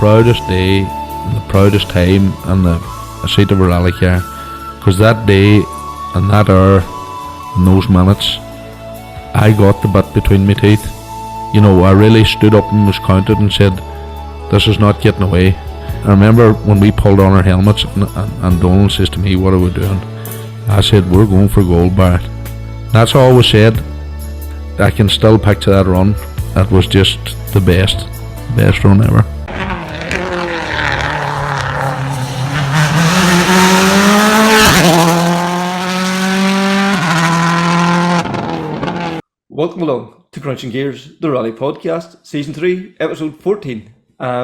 proudest day and the proudest time in the seat of a rally car, because that day and that hour and those minutes, I got the bit between my teeth. You know, I really stood up and was counted and said, this is not getting away. I remember when we pulled on our helmets and Donald says to me, what are we doing? I said, we're going for gold, Barrett. That's all was said. I can still picture that run. That was just the best run ever. Welcome along to Krunching Gears, the Rally Podcast, Season 3, Episode 14.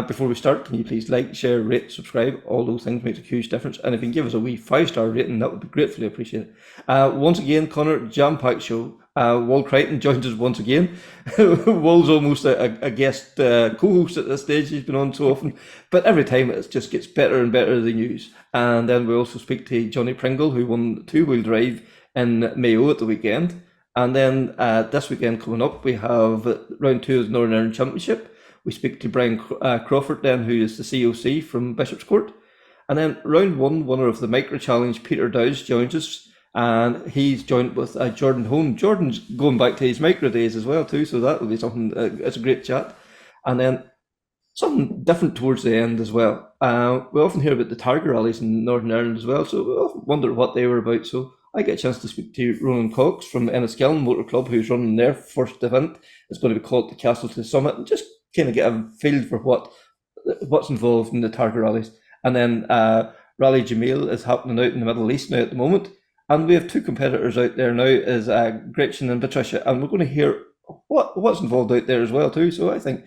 Before we start, can you please like, share, rate, subscribe? All those things make a huge difference. And if you can give us a wee 5-star rating, that would be gratefully appreciated. Once again, Connor, jam-packed show. William Creighton joins us once again. Will's almost a guest co-host at this stage. He's been on so often. But every time it just gets better and better, the news. And then we also speak to Johnny Pringle, who won the two-wheel drive in Mayo at the weekend. And then this weekend coming up, we have round 2 of the Northern Ireland Championship. We speak to Brian Crawford then, who is the COC from Bishopscourt. And then round 1, winner of the Micra Challenge, Peter Dowds, joins us. And he's joined with Jordan Hone. Jordan's going back to his Micra days as well too, so that will be something, it's a great chat. And then something different towards the end as well. We often hear about the Targa rallies in Northern Ireland as well, so we often wonder what they were about. So I get a chance to speak to Ronan from Enniskillen Motor Club, who's running their first event. It's going to be called the Castle to the Summit, and just kind of get a feel for what's involved in the Targa rallies. And then Rally Jameel is happening out in the Middle East now at the moment. And we have 2 competitors out there now, is Gretchen and Patricia, and we're going to hear what's involved out there as well too. So I think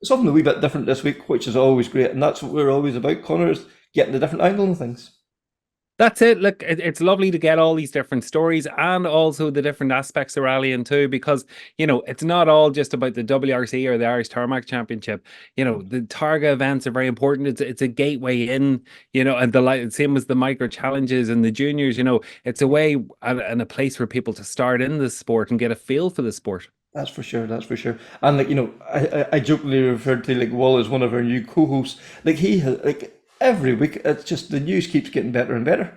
something a wee bit different this week, which is always great, and that's what we're always about, Connor, is getting the different angle on things. That's it. Look, it's lovely to get all these different stories and also the different aspects of rallying too, because, you know, it's not all just about the WRC or the Irish Tarmac Championship. You know, the Targa events are very important. It's a gateway in, you know, and the same as the Micro Challenges and the juniors, you know, it's a way and a place for people to start in the sport and get a feel for the sport. That's for sure. And like, you know, I jokingly referred to like Wall as one of our new co-hosts. Like he has, like, every week, it's just the news keeps getting better and better.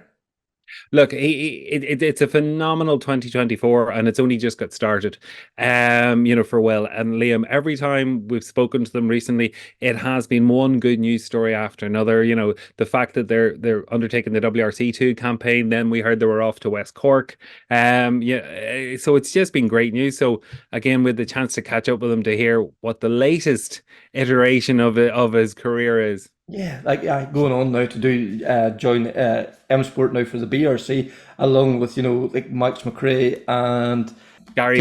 Look, it's a phenomenal 2024, and it's only just got started. You know, for Will and Liam, every time we've spoken to them recently, it has been one good news story after another. You know, the fact that they're undertaking the WRC2 campaign. Then we heard they were off to West Cork. Yeah, so it's just been great news. So again, with the chance to catch up with him to hear what the latest iteration of his career is. Yeah, like going on now to do join M Sport now for the BRC, along with, you know, like Max McRae and Gary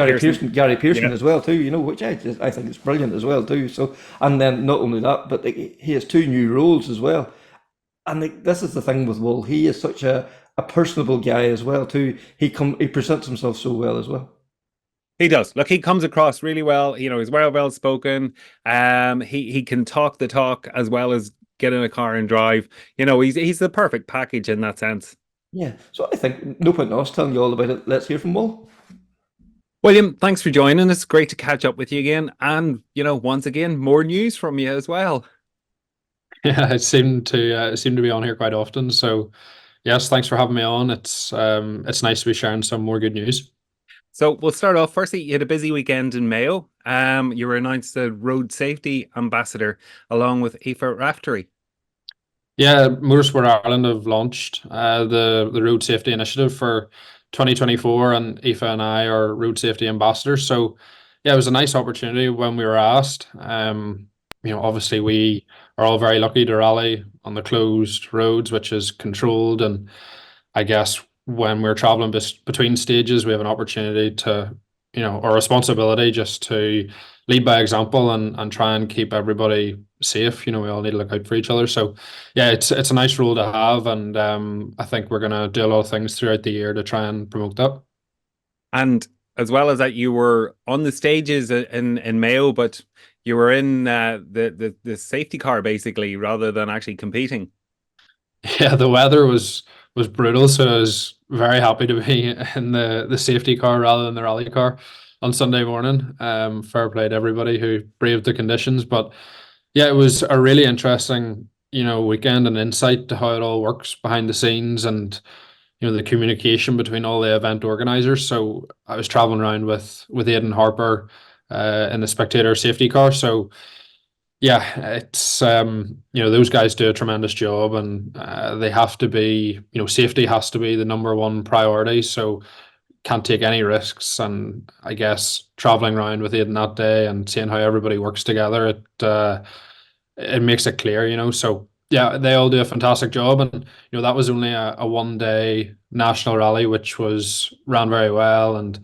Pearson as well too. You know, which I think is brilliant as well too. So, and then not only that, but like, he has 2 new roles as well. And like, this is the thing with Will, he is such a personable guy as well too. He presents himself so well as well. He does. Look, he comes across really well. You know, he's well spoken. He can talk the talk as well as get in a car and drive. You know, he's the perfect package in that sense. Yeah. So I think no point in us telling you all about it. Let's hear from Will. William, thanks for joining us. Great to catch up with you again. And, you know, once again, more news from you as well. Yeah, I seem to be on here quite often. So yes, thanks for having me on. It's nice to be sharing some more good news. So we'll start off. Firstly, you had a busy weekend in Mayo. You were announced the road safety ambassador along with Aoife Raftery. Yeah, Motorsport Ireland have launched the road safety initiative for 2024, and Aoife and I are road safety ambassadors. So yeah, it was a nice opportunity when we were asked. You know, obviously we are all very lucky to rally on the closed roads, which is controlled, and I guess when we're traveling between stages, we have an opportunity to, you know, our responsibility just to lead by example and try and keep everybody safe. You know, we all need to look out for each other. So yeah, it's a nice role to have, and I think we're going to do a lot of things throughout the year to try and promote that. And as well as that, you were on the stages in Mayo, but you were in the safety car basically rather than actually competing. Yeah, the weather was brutal, so I was very happy to be in the safety car rather than the rally car on Sunday morning. Fair play to everybody who braved the conditions, but Yeah, it was a really interesting, weekend and insight to how it all works behind the scenes and the communication between all the event organizers. So I was traveling around with Aidan Harper in the spectator safety car. So yeah, it's those guys do a tremendous job, and they have to be, safety has to be the number one priority. So can't take any risks. And I guess traveling around with Aidan that day and seeing how everybody works together, it makes it clear, So yeah, they all do a fantastic job, and that was only a 1 day national rally, which was ran very well, and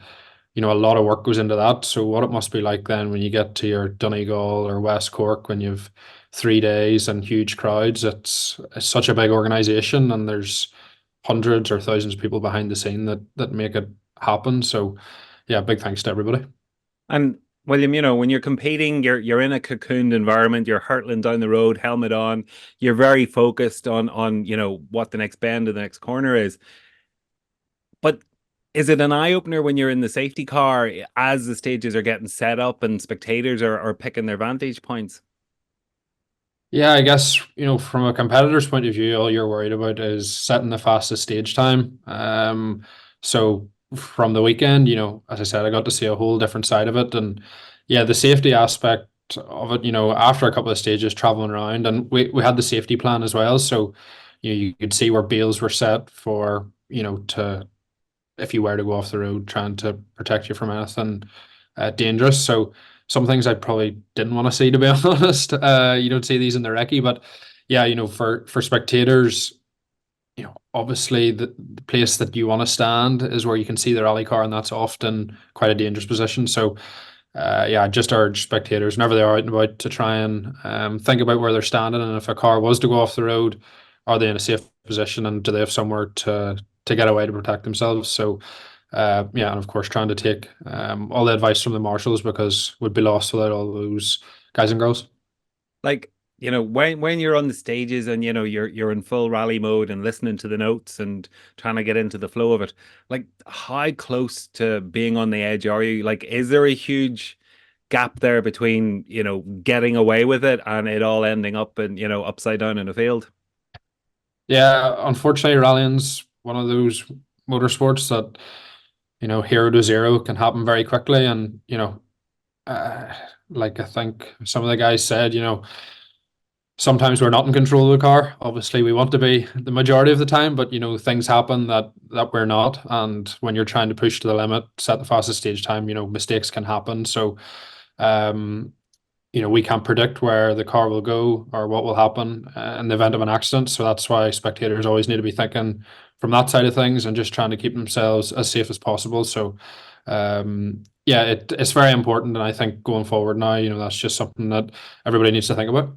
a lot of work goes into that. So what it must be like then when you get to your Donegal or West Cork when you've 3 days and huge crowds, it's such a big organization, and there's hundreds or thousands of people behind the scene that make it happen. So yeah, big thanks to everybody. And William, when you're competing, you're in a cocooned environment, you're hurtling down the road, helmet on, you're very focused on what the next bend or the next corner is. But is it an eye opener when you're in the safety car as the stages are getting set up and spectators are picking their vantage points? Yeah, I guess, from a competitor's point of view, all you're worried about is setting the fastest stage time. So from the weekend, as I said, I got to see a whole different side of it. And yeah, the safety aspect of it, after a couple of stages traveling around, and we had the safety plan as well. So you could see where bails were set for, to if you were to go off the road, trying to protect you from anything dangerous. So some things I probably didn't want to see, to be honest. You don't see these in the recce, but yeah, for spectators, obviously the place that you want to stand is where you can see the rally car, and that's often quite a dangerous position. So yeah, I just urge spectators whenever they are out and about to try and think about where they're standing, and if a car was to go off the road, are they in a safe position, and do they have somewhere to get away to protect themselves? So yeah, and of course trying to take all the advice from the marshals, because we'd be lost without all those guys and girls. Like, when you're on the stages and you're in full rally mode and listening to the notes and trying to get into the flow of it, like how close to being on the edge are you? Like, is there a huge gap there between getting away with it and it all ending up in upside down in a field? Yeah, unfortunately, rallying's one of those motorsports that hero to zero can happen very quickly, and uh, like I think some of the guys said, sometimes we're not in control of the car. Obviously, we want to be the majority of the time, but things happen that we're not. And when you're trying to push to the limit, set the fastest stage time, mistakes can happen. So, um, we can't predict where the car will go or what will happen in the event of an accident. So that's why spectators always need to be thinking from that side of things and just trying to keep themselves as safe as possible. So, yeah, it's very important. And I think going forward now, that's just something that everybody needs to think about.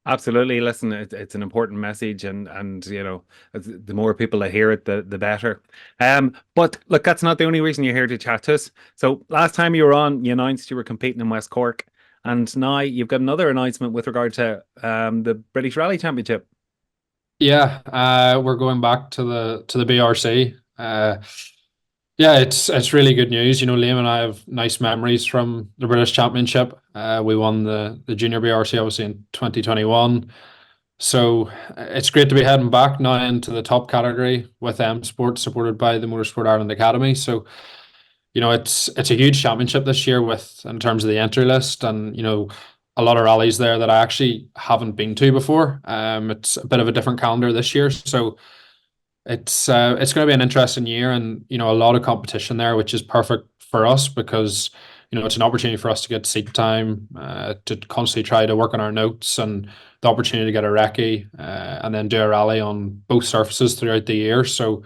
Absolutely. Listen, it's an important message, and the more people that hear it, the better. But look, that's not the only reason you're here to chat to us. So last time you were on, you announced you were competing in West Cork, and now you've got another announcement with regard to the British Rally Championship. Yeah, we're going back to the BRC. Yeah, it's really good news. Liam and I have nice memories from the British Championship. We won the Junior BRC obviously in 2021. So it's great to be heading back now into the top category with M Sport, supported by the Motorsport Ireland Academy. So it's a huge championship this year with in terms of the entry list, and a lot of rallies there that I actually haven't been to before. It's a bit of a different calendar this year, so it's going to be an interesting year, and a lot of competition there, which is perfect for us because it's an opportunity for us to get seat time, to constantly try to work on our notes, and the opportunity to get a recce, and then do a rally on both surfaces throughout the year. So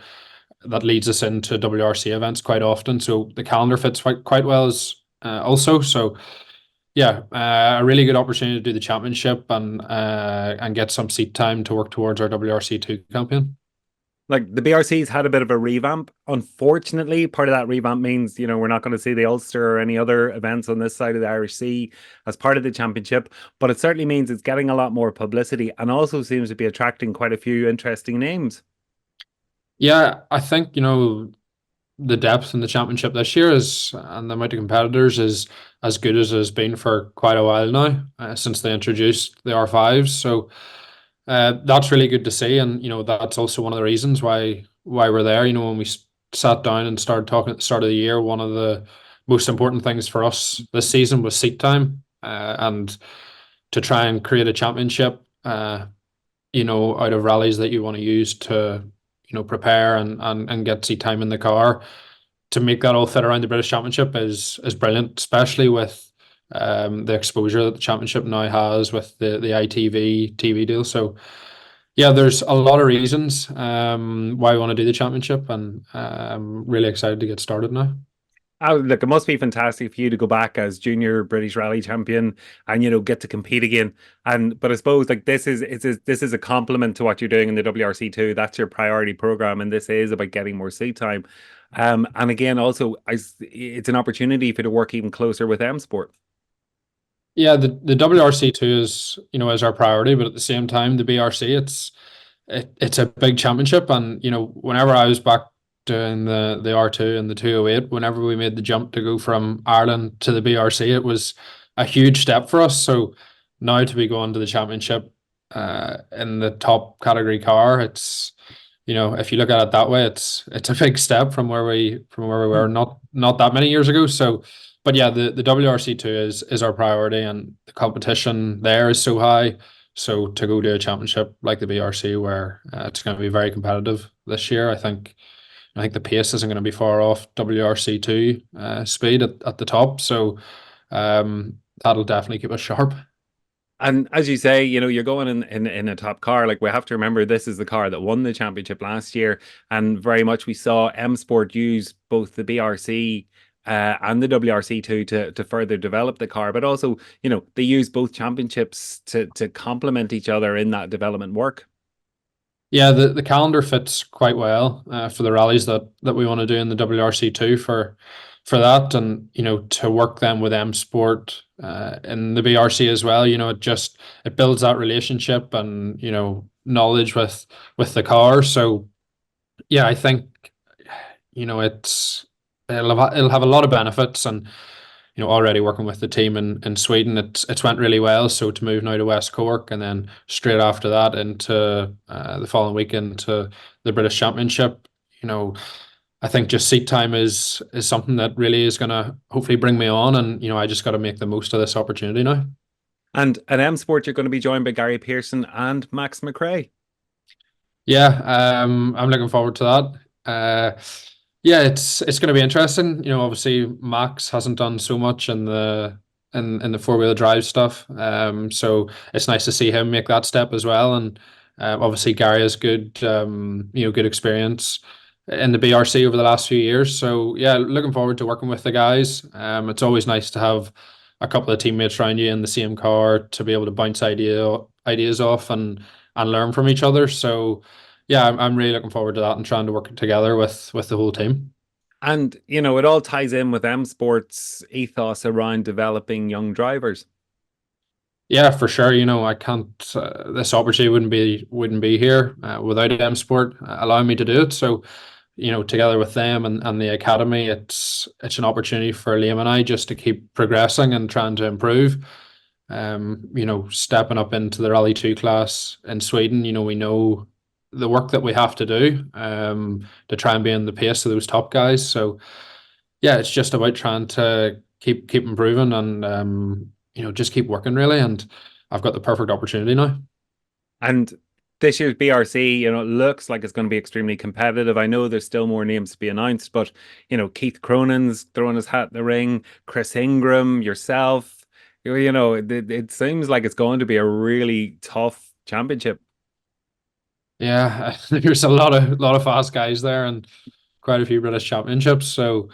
that leads us into WRC events quite often. So the calendar fits quite well as also. So yeah, a really good opportunity to do the championship and get some seat time to work towards our WRC2 champion. Like, the BRC's had a bit of a revamp. Unfortunately, part of that revamp means, we're not going to see the Ulster or any other events on this side of the Irish Sea as part of the championship. But it certainly means it's getting a lot more publicity and also seems to be attracting quite a few interesting names. Yeah, I think, the depth in the championship this year is, and the amount of competitors is as good as it has been for quite a while now, since they introduced the R5s. So that's really good to see, and that's also one of the reasons why we're there. When we sat down and started talking at the start of the year, one of the most important things for us this season was seat time, and to try and create a championship, out of rallies that you want to use to, prepare and get seat time in the car. To make that all fit around the British Championship is brilliant, especially with the exposure that the championship now has with the ITV TV deal. So yeah, there's a lot of reasons why we want to do the championship, and I'm really excited to get started now. Oh, look, it must be fantastic for you to go back as junior British Rally champion and get to compete again. But I suppose like this is a compliment to what you're doing in the WRC2. That's your priority program, and this is about getting more seat time. And again, also, it's an opportunity for you to work even closer with M Sport. Yeah, the WRC2 is our priority, but at the same time, the BRC it's a big championship, and whenever I was back doing the R2 and the 208, whenever we made the jump to go from Ireland to the BRC, it was a huge step for us. So now to be going to the championship in the top category car, it's if you look at it that way, it's a big step from where we were not that many years ago. So, but yeah, the WRC2 is our priority, and the competition there is so high. So to go to a championship like the BRC, where it's going to be very competitive this year, I think the pace isn't going to be far off WRC2 speed at the top. So that'll definitely keep us sharp. And as you say, you're going in a top car. Like, we have to remember, this is the car that won the championship last year, and very much we saw M Sport use both the BRC and the WRC2 to further develop the car, but also they use both championships to complement each other in that development work. Yeah, the calendar fits quite well for the rallies that we want to do in the WRC2 for that, and to work them with M Sport in the BRC as well. It builds that relationship and knowledge with the car. So yeah, I think it'll have a lot of benefits, and already working with the team in Sweden, it's went really well. So to move now to West Cork, and then straight after that into the following weekend to the British Championship, I think just seat time is something that really is going to hopefully bring me on, and I just got to make the most of this opportunity now. And at M Sport, you're going to be joined by Gary Pearson and Max McRae. Yeah, I'm looking forward to that. Yeah, it's going to be interesting. Obviously Max hasn't done so much in the 4-wheel drive stuff. So it's nice to see him make that step as well. And obviously Gary has good good experience in the BRC over the last few years. So yeah, looking forward to working with the guys. It's always nice to have a couple of teammates around you in the same car to be able to bounce ideas off and learn from each other. So yeah, I'm really looking forward to that and trying to work together with the whole team. And it all ties in with M Sport's ethos around developing young drivers. Yeah, for sure. I can't. This opportunity wouldn't be here without M Sport allowing me to do it. So, together with them and the academy, it's an opportunity for Liam and I just to keep progressing and trying to improve. Stepping up into the Rally 2 class in Sweden, we know the work that we have to do to try and be in the pace of those top guys. So yeah, it's just about trying to keep improving and just keep working really. And I've got the perfect opportunity now. And this year's BRC, looks like it's going to be extremely competitive. I know there's still more names to be announced, but Keith Cronin's throwing his hat in the ring, Chris Ingram, yourself. It seems like it's going to be a really tough championship. Yeah, there's a lot of fast guys there and quite a few British championships. So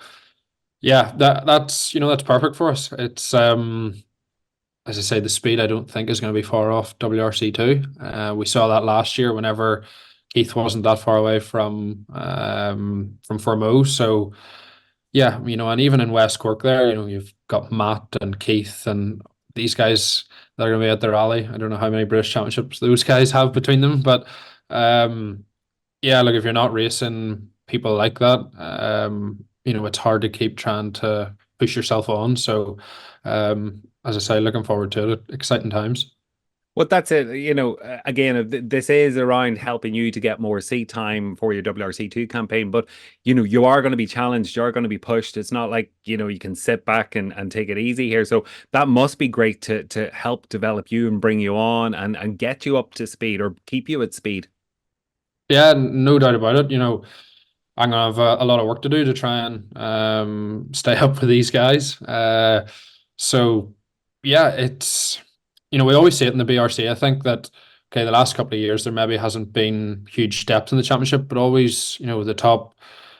yeah, that's perfect for us. It's as I say, the speed I don't think is going to be far off WRC2. We saw that last year whenever Keith wasn't that far away from Formeau. So yeah, and even in West Cork there, you've got Matt and Keith and these guys that are going to be at the rally. I don't know how many British championships those guys have between them, but yeah, look, if you're not racing people like that, it's hard to keep trying to push yourself on. So, as I say, looking forward to it. Exciting times. Well, that's it. Again, this is around helping you to get more seat time for your WRC2 campaign, but you are going to be challenged, you're going to be pushed. It's not like, you can sit back and take it easy here. So that must be great to help develop you and bring you on and get you up to speed or keep you at speed. Yeah, no doubt about it. I'm gonna have a lot of work to do to try and stay up with these guys. So yeah, it's we always see it in the BRC. I think that okay, the last couple of years there maybe hasn't been huge depth in the championship, but always the top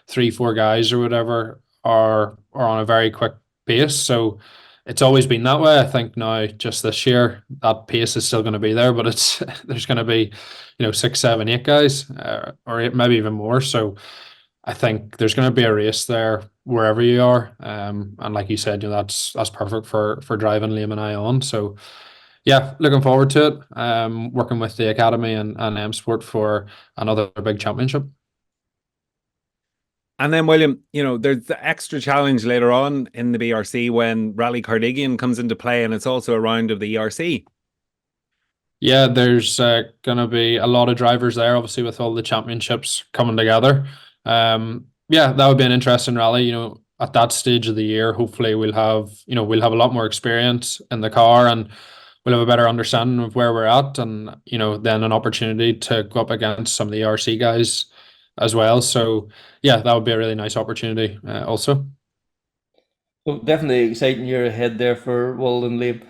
3-4 guys or whatever are on a very quick pace. So it's always been that way. I think now just this year that pace is still going to be there, but it's there's going to be 6, 7, 8 guys or maybe even more. So I think there's going to be a race there wherever you are, and like you said, that's perfect for driving Liam and I on. So yeah, looking forward to it. Working with the academy and M Sport for another big championship. And then, William, there's the extra challenge later on in the BRC when Rally Cardigan comes into play, and it's also a round of the ERC. Yeah, there's going to be a lot of drivers there, obviously, with all the championships coming together. Yeah, that would be an interesting rally. At that stage of the year, hopefully we'll have a lot more experience in the car, and we'll have a better understanding of where we're at, and then an opportunity to go up against some of the ERC guys as well. So yeah, that would be a really nice opportunity also. So definitely exciting year ahead there for Will and Liam.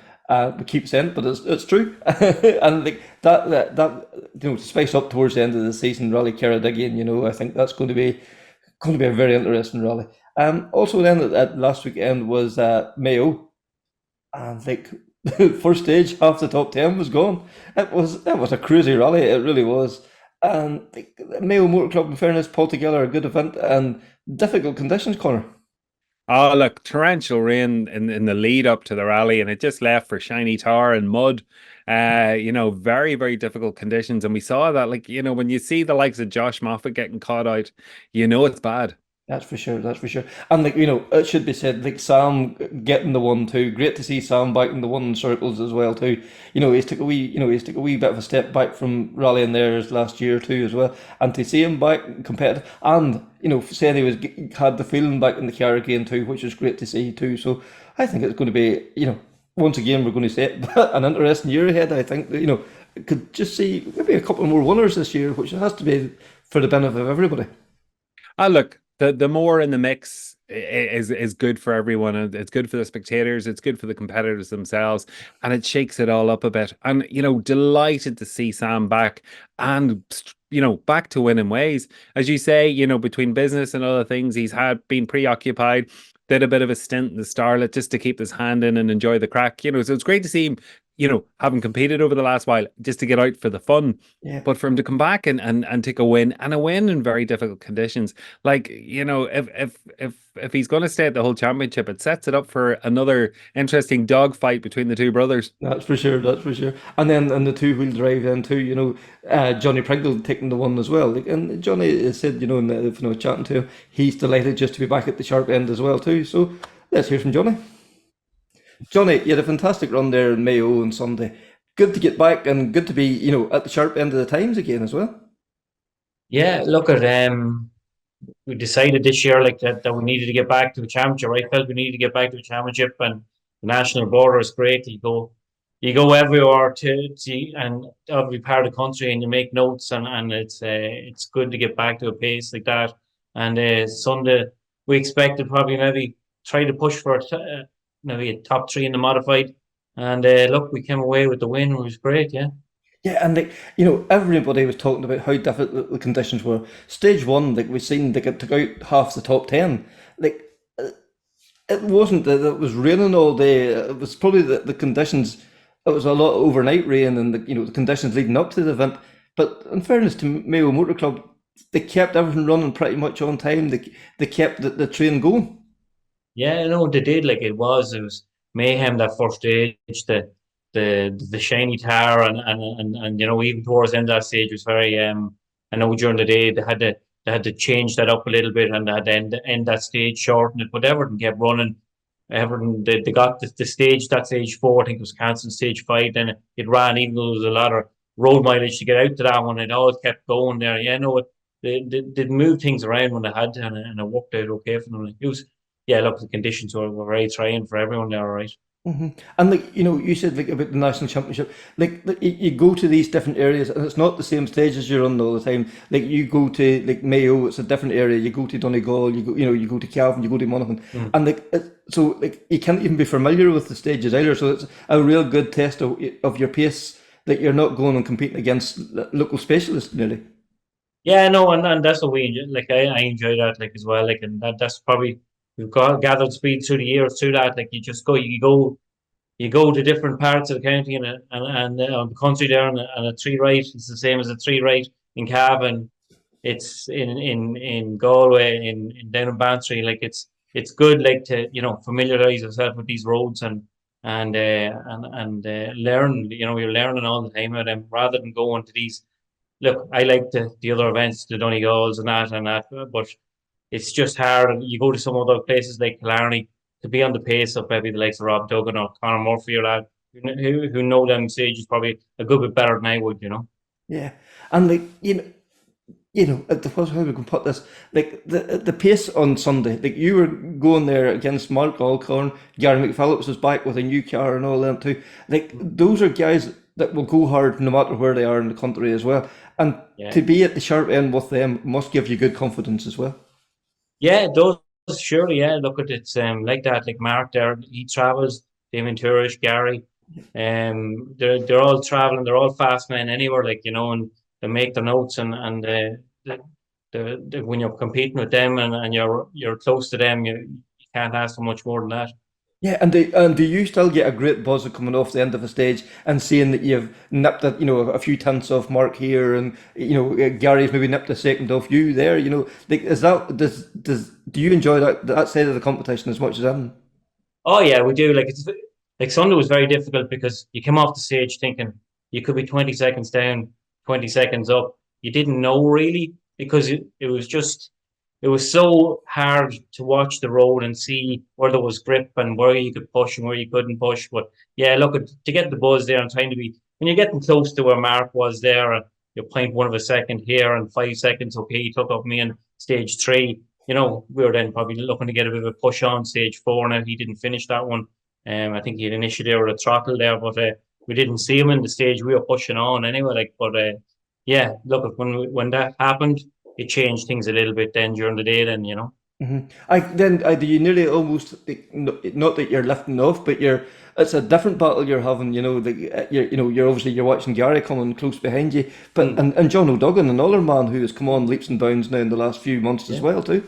We keep saying it, but it's true. And like that to spice up towards the end of the season, Rally Cardigan, I think that's going to be a very interesting rally. Also then at last weekend was Mayo, and like first stage, half the top 10 was gone. It was a crazy rally, it really was. And like, Mayo Motor Club, in fairness, pulled together a good event and difficult conditions, Connor. Oh, look, torrential rain in the lead up to the rally, and it just left for shiny tar and mud. Very, very difficult conditions. And we saw that, when you see the likes of Josh Moffat getting caught out, it's bad. That's for sure. That's for sure. And it should be said, Sam getting the one too. Great to see Sam biting the one in circles as well too. He's took a wee bit of a step back from rallying theirs last year too as well. And to see him back competitive, and said had the feeling back in the car again too, which is great to see too. So I think it's going to be once again we're going to say it, an interesting year ahead. I think could just see maybe a couple more winners this year, which has to be for the benefit of everybody. Look. The more in the mix is good for everyone, and it's good for the spectators, it's good for the competitors themselves, and it shakes it all up a bit. And delighted to see Sam back, and back to winning ways. As you say, between business and other things, he's been preoccupied. Did a bit of a stint in the Starlet just to keep his hand in and enjoy the crack. So it's great to see him, having competed over the last while, just to get out for the fun. Yeah. But for him to come back and take a win in very difficult conditions, if he's going to stay at the whole championship, it sets it up for another interesting dogfight between the two brothers. That's for sure. That's for sure. And then in the two-wheel drive, then too, Johnny Pringle taking the one as well. And Johnny said, chatting to him, he's delighted just to be back at the sharp end as well too. So let's hear from Johnny. Johnny, you had a fantastic run there in Mayo on Sunday. Good to get back and good to be, at the sharp end of the times again as well. Yeah, look at we decided this year that we needed to get back to the championship. I felt we needed to get back to the championship, and the national border is great. You go everywhere to see and every part of the country, and you make notes, and it's good to get back to a pace like that. And Sunday we expected probably maybe try to push for maybe a top 3 in the modified, and look, we came away with the win. It was great, yeah. Yeah, and everybody was talking about how difficult the conditions were. Stage 1, we've seen they took out half the top 10. It wasn't that it was raining all day. It was probably the conditions. It was a lot of overnight rain and the conditions leading up to the event. But in fairness to Mayo Motor Club, they kept everything running pretty much on time. They kept the train going. Yeah, no, they did. It was mayhem that first stage. The shiny tar and even towards the end of that stage was very I know during the day they had they had to change that up a little bit, and they had to end that stage, shorten it. But Everton kept running. Everton, they got the stage, that stage 4, I think it was cancelled, stage 5. Then it ran, even though there was a lot of road mileage to get out to that one. It always kept going there. Yeah, no, they moved things around when they had to, and it worked out okay for them. It was, yeah, look, the conditions were very trying for everyone there, all right. And like you said like about the national championship, like you go to these different areas, and it's not the same stages you're on all the time. Like you go to like Mayo, it's a different area. You go to Donegal, you go to Cavan, you go to Monaghan, and like so like you can't even be familiar with the stages either. So it's a real good test of your pace. That you're not going and competing against local specialists nearly. Yeah, no, and that's what we enjoy. Like I enjoy that like as well. Like, and that's probably we've got gathered speed through the years through that. Like you go to different parts of the county and the country there, and a three right is the same as a three right in Cavan. It's in Galway, in down in Bantry. Like it's good like to familiarize yourself with these roads and learn. You're learning all the time with them rather than going to these. Look, I like the other events, the Donegals and that, but it's just hard. You go to some other places like Killarney to be on the pace of maybe the likes of Rob Duggan or Conor Murphy or that who know them stages probably a good bit better than I would. Yeah, and like at the first how we can put this, like the pace on Sunday, like you were going there against Mark Alcorn, Gary McPhillips was back with a new car and all that too. Like those are guys that will go hard no matter where they are in the country as well. And to be at the sharp end with them must give you good confidence as well. Yeah, it does surely. Yeah, look at it's like that. Like Mark there, he travels. Damien Tourish, Gary, they're all traveling. They're all fast men anywhere. Like and they make their notes and when you're competing with them and you're close to them, you can't ask for much more than that. Yeah, and do you still get a great buzz of coming off the end of a stage and seeing that you've nipped a few tenths off Mark here, and Gary's maybe nipped a second off you there. Like do you enjoy that side of the competition as much as them? Oh yeah, we do. Like Sunday was very difficult because you came off the stage thinking you could be 20 seconds down, 20 seconds up. You didn't know really because it was so hard to watch the road and see where there was grip and where you could push and where you couldn't push. But yeah, look, to get the buzz there and trying to be, when you're getting close to where Mark was there and you're 0.1 of a second here and 5 seconds, okay, he took off me in stage 3. We were then probably looking to get a bit of a push on stage 4. Now he didn't finish that one. I think he had an issue there with a throttle there, but we didn't see him in the stage. We were pushing on anyway. Yeah, look, when that happened, it changed things a little bit then during the day. Then do you nearly almost not that you're lifting off, but it's a different battle you're having. You're obviously you're watching Gary coming close behind you, but and John O'Duggan, another man who has come on leaps and bounds now in the last few months as well too.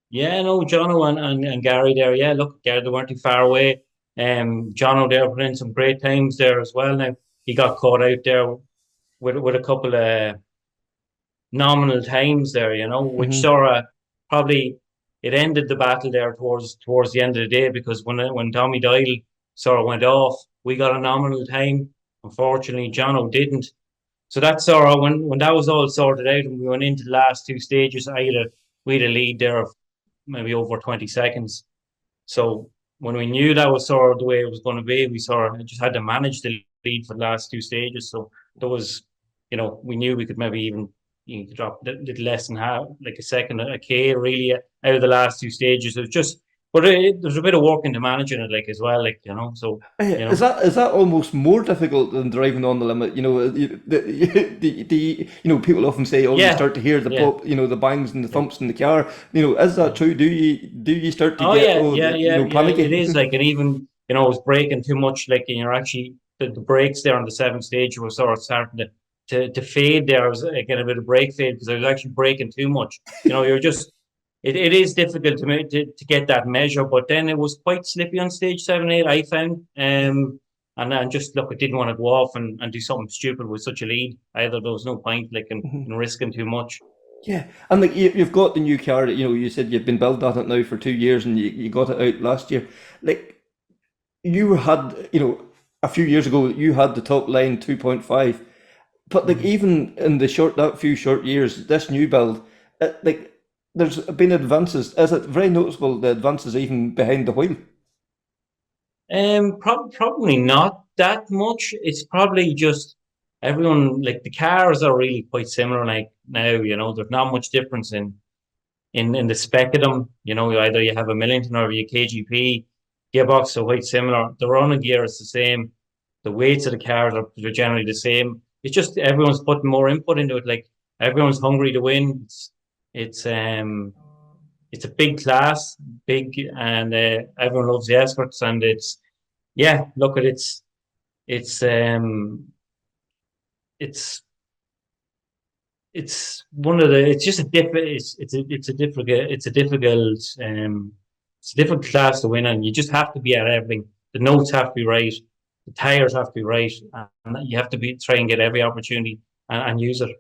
Yeah, no, Jono and Gary there. Yeah, look, Gary, they weren't too far away. Jono there put in some great times there as well. Now he got caught out there with a couple of nominal times there, which sort of probably it ended the battle there towards the end of the day because when Tommy Doyle sort of went off, we got a nominal time. Unfortunately, Jono didn't. So that's sort of when that was all sorted out and we went into the last 2 stages, we had a lead there of maybe over 20 seconds. So when we knew that was sort of the way it was going to be, we sort of just had to manage the lead for the last 2 stages. So there was, we knew we could maybe even drop a little less than half, like a second, a K really out of the last 2 stages. It was just, but there's a bit of work into managing it, like as well, like so. Is that almost more difficult than driving on the limit? People often say, "Oh, you start to hear the pop, the bangs and the thumps in the car." Is that true? Do you start to get panicky? It is like, and even it's braking too much, like, and you're actually the brakes there on the 7th stage were sort of starting to fade there. I was getting a bit of brake fade because I was actually braking too much. You're just. It is difficult to get that measure, but then it was quite slippy on stage 7, 8, I found. And just look, I didn't want to go off and do something stupid with such a lead. Either there was no point like in risking too much. Yeah, and like you've got the new car that you said you've been building at it now for 2 years and you got it out last year. Like you had, a few years ago you had the top line 2.5, but like even in that few short years, this new build. like there's been advances. Is it very noticeable the advances even behind the wheel? Probably not that much. It's probably just everyone, like the cars are really quite similar. Like now, there's not much difference in the spec of them. Either you have a Millington or you KGP. Gearbox are quite similar. The running gear is the same. The weights of the cars are generally the same. It's just everyone's putting more input into it. Like everyone's hungry to win. It's it's a big class, big, and everyone loves the experts. And look at it's it's it's one of the it's just a different it's a difficult class to win, and you just have to be at everything. The notes have to be right, the tires have to be right, and you have to try and get every opportunity and use it.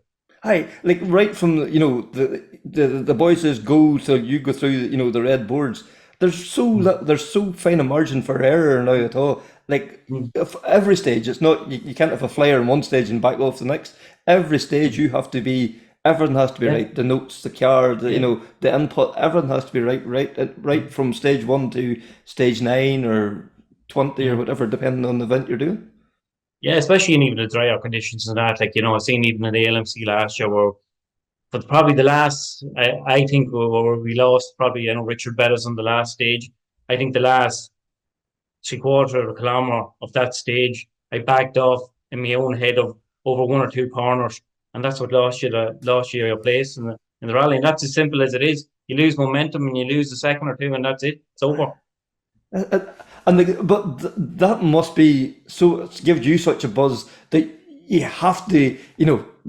Hi, like right from the boys' go till you go through the red boards. There's so fine a margin for error now at all. Like Mm. if every stage, it's not you can't have a flyer in one stage and back off the next. Every stage you have to be everything has to be Yeah, right. The notes, the car, yeah, the input, everything has to be right from stage 1 to stage 9 or 20 or yeah. whatever, depending on the event you're doing. Yeah, especially in even the drier conditions and that. Like, I've seen even in the LMC last year where, but probably the last, I think where we lost probably, Richard Bettis on the last stage. I think the last three-quarter of a kilometre of that stage, I backed off in my own head of over one or two corners. And that's what lost you your place in the rally. And that's as simple as it is. You lose momentum and you lose a second or two, and that's it. It's over. Uh, that must be so. It gives you such a buzz that you have to,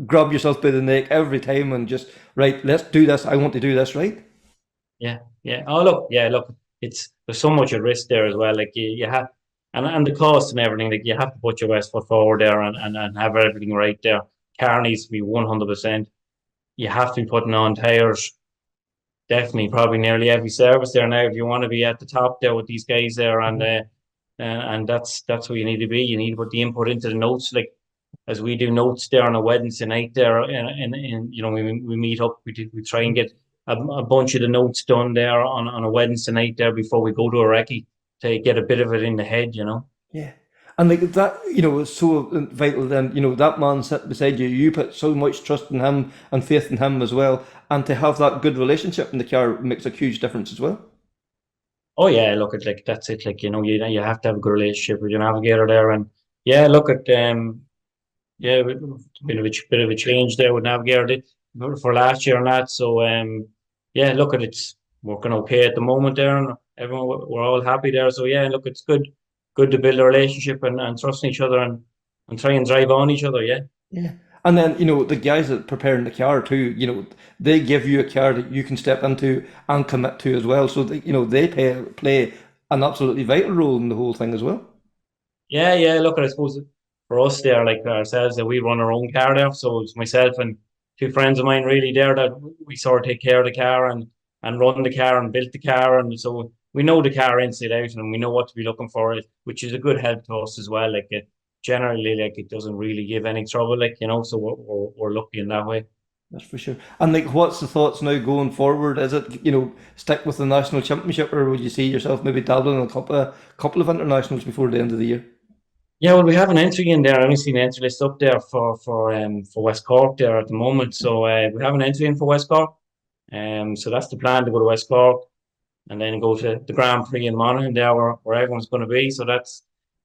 grab yourself by the neck every time and just right. Let's do this. I want to do this right. Yeah, yeah. Oh, look, yeah, look. There's so much at risk there as well. Like you have, and the cost and everything. Like you have to put your best foot forward there and have everything right there. Car needs to be 100%. You have to be putting on tires. Definitely, probably nearly every service there now if you want to be at the top there with these guys there, and that's what you need to be. You need to put the input into the notes, like as we do notes there on a Wednesday night there, and we meet up. We try and get a bunch of the notes done there on a Wednesday night there before we go to a recce to get a bit of it in the head. Yeah, and like that, is so vital. Then that man sitting beside you. You put so much trust in him and faith in him as well, and to have that good relationship in the car makes a huge difference as well. Oh yeah, look at like that's it. Like you have to have a good relationship with your navigator there, and yeah, look at yeah, bit of a change there with navigator for last year and that. So yeah, look at it's working okay at the moment there, and everyone we're all happy there. So yeah, look, it's good to build a relationship and trust each other and try and drive on each other. Yeah. Yeah. And then, the guys that preparing the car too, they give you a car that you can step into and commit to as well. So they play an absolutely vital role in the whole thing as well. Yeah, yeah. Look, I suppose for us there, like ourselves, that we run our own car there. So it's myself and two friends of mine really there that we sort of take care of the car and run the car and build the car, and so we know the car inside out and we know what to be looking for it, which is a good help to us as well. Like it generally, like it doesn't really give any trouble, like so we're lucky in that way. That's for sure. And like, what's the thoughts now going forward? Is it, stick with the national championship, or would you see yourself maybe dabbling in a couple of internationals before the end of the year? Yeah, well, we have an entry in there. I only seen the entry list up there for West Cork there at the moment. So we have an entry in for West Cork. So that's the plan to go to West Cork and then go to the Grand Prix in Monaghan there where everyone's going to be. So that's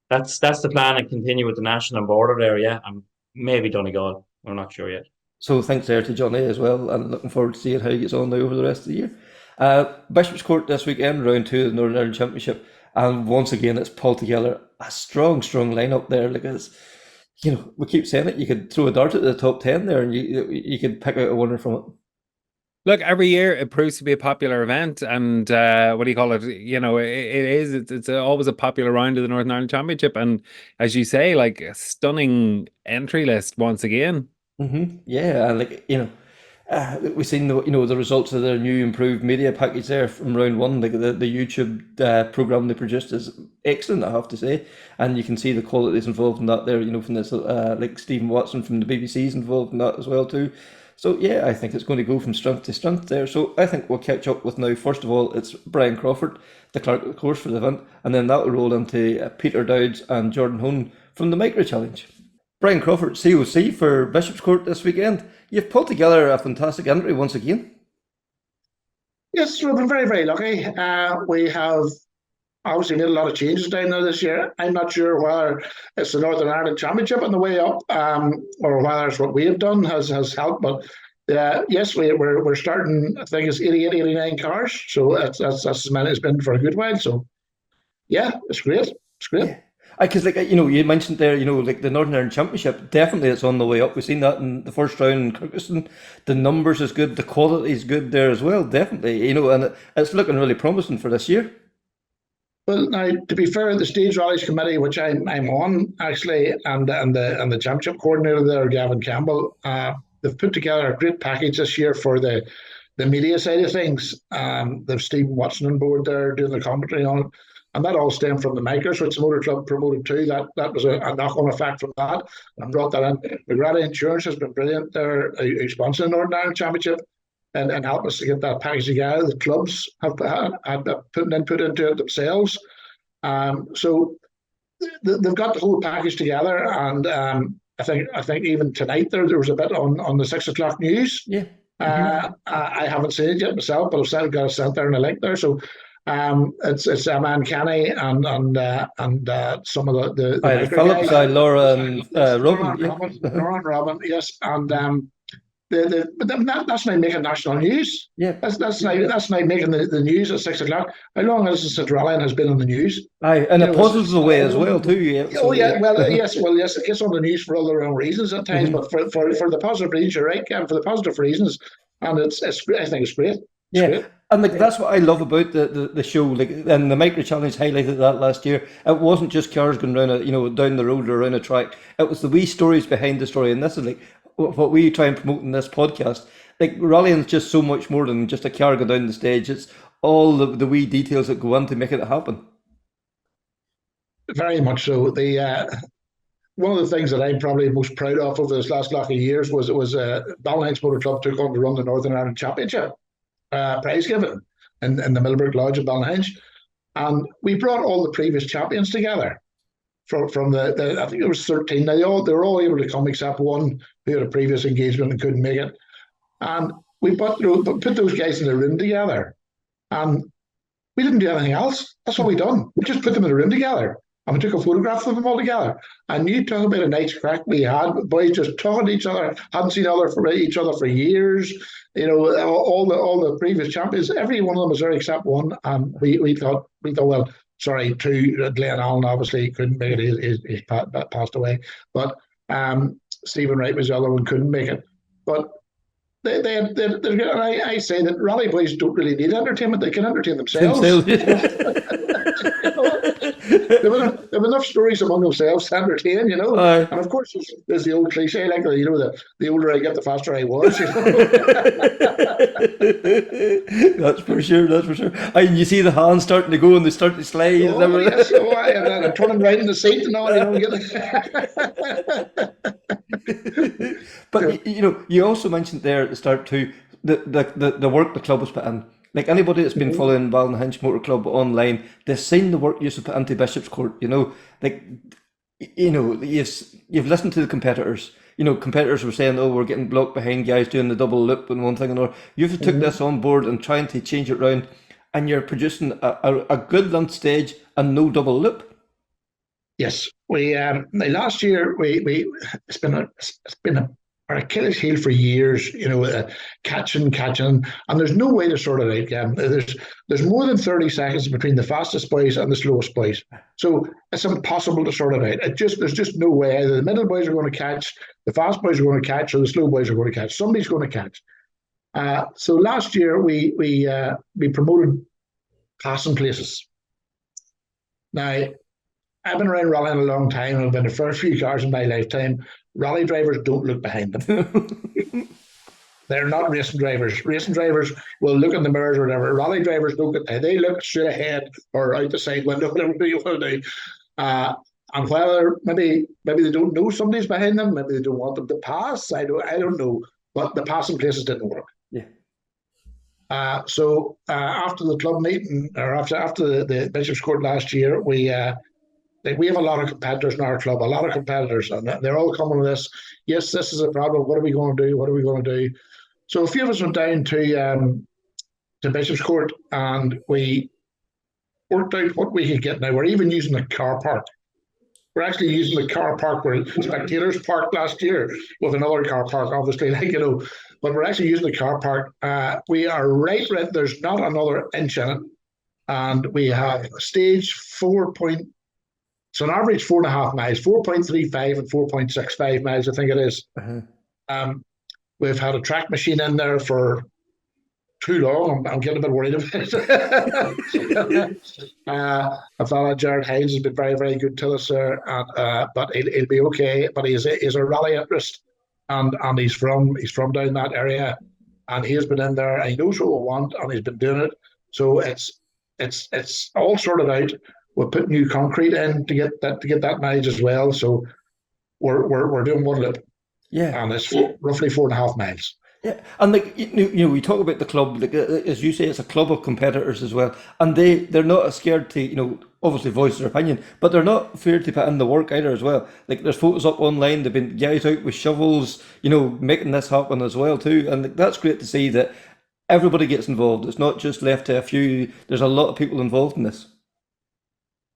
the plan and continue with the national border there. Yeah, and maybe Donegal. We're not sure yet. So thanks there to Johnny as well, and looking forward to seeing how he gets on now over the rest of the year. Bishopscourt this weekend, round 2 of the Northern Ireland Championship, and once again it's pulled together a strong lineup there. Like it's, we keep saying it, you could throw a dart at the top 10 there, and you could pick out a winner from it. Look, every year it proves to be a popular event, and what do you call it? It's always a popular round of the Northern Ireland Championship, and as you say, like a stunning entry list once again. Yeah, and like we've seen the results of their new improved media package there from round 1. Like the YouTube program they produced is excellent, I have to say, and you can see the qualities involved in that there. From this like Stephen Watson from the BBC's involved in that as well too. So yeah, I think it's going to go from strength to strength there. So I think we'll catch up with now. First of all, it's Brian Crawford, the clerk of the course for the event, and then that will roll into Peter Dowds and Jordan Hone from the Micra Challenge. Brian Crawford, COC for Bishopscourt this weekend. You've put together a fantastic entry once again. Yes, we've been very, very lucky. We have obviously made a lot of changes down there this year. I'm not sure whether it's the Northern Ireland Championship on the way up, or whether it's what we have done has helped. But yes, we're starting. I think it's 88, 89 cars. So that's as many as it's been for a good while. So yeah, it's great. It's great. Yeah. Because you mentioned there, like the Northern Ireland Championship, definitely it's on the way up. We've seen that in the first round in Kirkiston. The numbers is good, the quality is good there as well, definitely. And it's looking really promising for this year. Well, now to be fair, the Stage Rallies Committee, which I'm on actually, and the championship coordinator there, Gavin Campbell, they've put together a great package this year for the media side of things. They've Stephen Watson on board there doing the commentary on it. And that all stemmed from the Micras, which the Motor Club promoted too. That was a knock-on effect from that. And brought that in. McGrady Insurance has been brilliant. They're sponsoring the Northern Ireland Championship and helping us to get that package together. The clubs have put input into it themselves. So they've got the whole package together. And I think even tonight there was a bit on the 6 o'clock news. Yeah. I haven't seen it yet myself, but I've got it sent there in a link there. So it's Aman Kenny and some of the Phillips, Laura and Robin, yes, and but that's now making national news. Yeah, that's now making the news at 6 o'clock. How long has St. Rallian has been on the news? Aye, and it pauses away as well too. Yeah. Oh yeah, yes, it gets on the news for all the wrong reasons at times, but for the positive reasons, you're right, Ken, for the positive reasons, and I think it's great. Great. And that's what I love about the show. And the Micra Challenge highlighted that last year. It wasn't just cars going around down the road or around a track. It was the wee stories behind the story. And this is what we try and promote in this podcast. Rallying's just so much more than just a car going down the stage. It's all the wee details that go into making it happen. Very much so. One of the things that I'm probably most proud of over this last lot of years was Ballinhinch Motor Club took on to run the Northern Ireland Championship. Prize given in the Millbrook Lodge at Ballinhinch, and we brought all the previous champions together from the I think it was 13. Now they were all able to come except one who had a previous engagement and couldn't make it, and we put those guys in the room together, and we didn't do anything else. That's what we done. We just put them in the room together. And we took a photograph of them all together. And you talk about a nice crack we had, boys just talking to each other, hadn't seen each other for years. All the previous champions, every one of them was there except one. And we thought, well, sorry, two, Glenn Allen obviously couldn't make it, he's passed away. But Stephen Wright was the other one, couldn't make it. But I say that rally boys don't really need entertainment, they can entertain themselves. There have enough stories among themselves to entertain, and of course there's the old cliche, the older I get, the faster I was. That's for sure. And you see the hands starting to go and they start to slide. Yes, and turning right in the seat and all. But you also mentioned there at the start too the work the club has put in. Anybody that's been following Ballinhinch Motor Club online, they've seen the work you've put into Bishopscourt. You've listened to the competitors. Competitors were saying, "Oh, we're getting blocked behind guys doing the double loop and one thing and another." You've took this on board and trying to change it around, and you're producing a good length stage and no double loop. Yes, we last year it's been our Achilles heel for years, catching, and there's no way to sort it out. There's more than 30 seconds between the fastest boys and the slowest boys, so it's impossible to sort it out. There's just no way. Either the middle boys are going to catch, the fast boys are going to catch, or the slow boys are going to catch. Somebody's going to catch. So last year we promoted passing places. Now, I've been around rallying a long time, and I've been the first few cars in my lifetime. Rally drivers don't look behind them. They're not racing drivers. Racing drivers will look in the mirrors or whatever. Rally drivers don't get, they look straight ahead or out the side window, whatever you want to do. And whether maybe they don't know somebody's behind them, maybe they don't want them to pass. I don't know. but the passing places didn't work. Yeah. So after the club meeting, or after the Bishopscourt last year, we have a lot of competitors in our club, a lot of competitors, and they're all coming with this. Yes, this is a problem. What are we going to do? What are we going to do? So a few of us went down to Bishopscourt, and we worked out what we could get. Now we're even using the car park. We're actually using the car park where spectators parked last year with another car park, obviously, but we're actually using the car park. We are right, there's not another inch in it. And we have stage 4 point, so an average 4.5 miles, 4.35 and 4.65 miles, I think it is. We've had a track machine in there for too long. I'm getting a bit worried about it. A fella, Jared Haynes, has been very, very good to us, but he'll be okay. But he's a rally interest, and he's from down that area, and he has been in there. And he knows what we want, and he's been doing it. So it's all sorted out. We'll put new concrete in to get that mileage as well. So we're doing one lip. Yeah, and it's roughly 4.5 miles. Yeah, and we talk about the club, as you say, it's a club of competitors as well, and they're not scared to, obviously voice their opinion, but they're not afraid to put in the work either as well. Like there's photos up online, there've been guys out with shovels, making this happen as well too, and that's great to see that everybody gets involved. It's not just left to a few. There's a lot of people involved in this.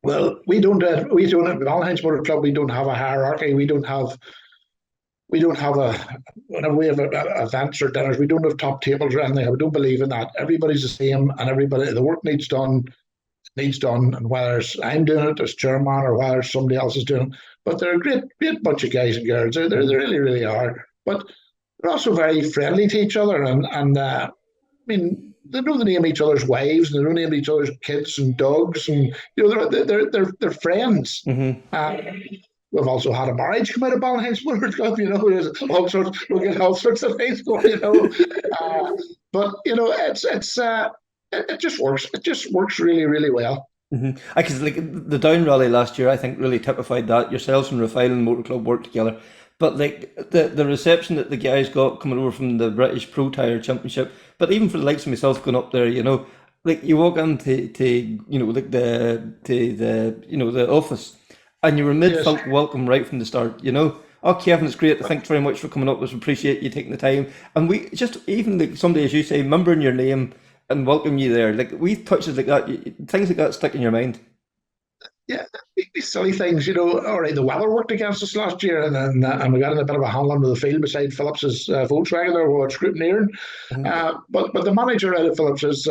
Well, we don't at Valentine's Motor Club. We don't have a hierarchy. We don't have whenever we have events or dinners, we don't have top tables or anything. We don't believe in that. Everybody's the same, and the work needs done, and whether I'm doing it as chairman or whether somebody else is doing it. But they're a great bunch of guys and girls. They really, really are. But they're also very friendly to each other, and I mean, they know the name of each other's wives, and they know the name of each other's kids and dogs, and they're friends. Mm-hmm. We've also had a marriage come out of Valentine's Motor Club, there's all sorts, we'll get all sorts of things going, but it just works. It just works really, really well. Mm-hmm. Because the Down Rally last year, I think really typified that. Yourselves and Rafael and Motor Club worked together, but the reception that the guys got coming over from the British Pro Tire Championship, but even for the likes of myself going up there, you walk into the office. And you were mid-felt welcome right from the start, Oh, Kevin, it's great. Thanks very much for coming up. We appreciate you taking the time. And we just, even someday, as you say, remembering your name and welcome you there. Like, we touches like that, things like that stick in your mind. Yeah, these silly things, all right, the weather worked against us last year, and we got in a bit of a handling with the field beside Phillips's Volkswagen there while scrutineering. But the manager out of Phillips's,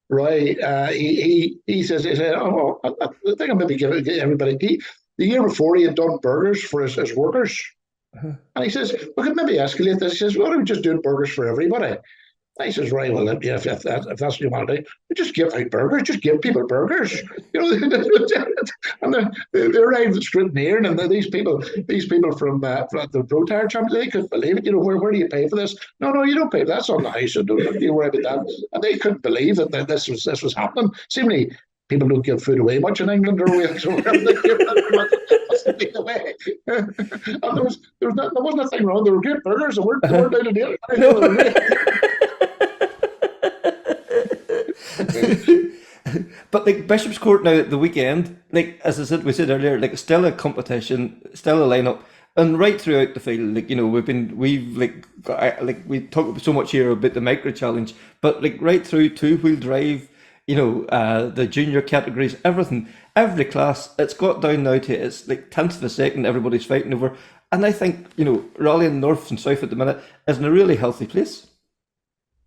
Roy, he said, oh, I think I'm maybe giving everybody. The year before, he had done burgers for his workers. And he says, we could maybe escalate this. He says, why don't we just do burgers for everybody? And he says, right, well, yeah, if that's what you want to do, we just give out burgers, just give people burgers. And they arrived at scrutineering, and these people from the Pro Tire Championship, they couldn't believe it. Where do you pay for this? No, you don't pay. That's on the house. So don't you worry about that. And they couldn't believe that this was happening. Seemingly, people don't give food away much in England or Wales, so wherever they give it away. And there was nothing wrong. They were great burgers. They weren't out of date. But Bishopscourt now at the weekend, as I said, we said earlier, still a competition, still a lineup, and right throughout the field, we talk so much here about the Micra challenge, but right through 2-wheel drive, the junior categories, everything, every class, it's got down now to it's tenths of a second everybody's fighting over, and I think rallying north and south at the minute is in a really healthy place.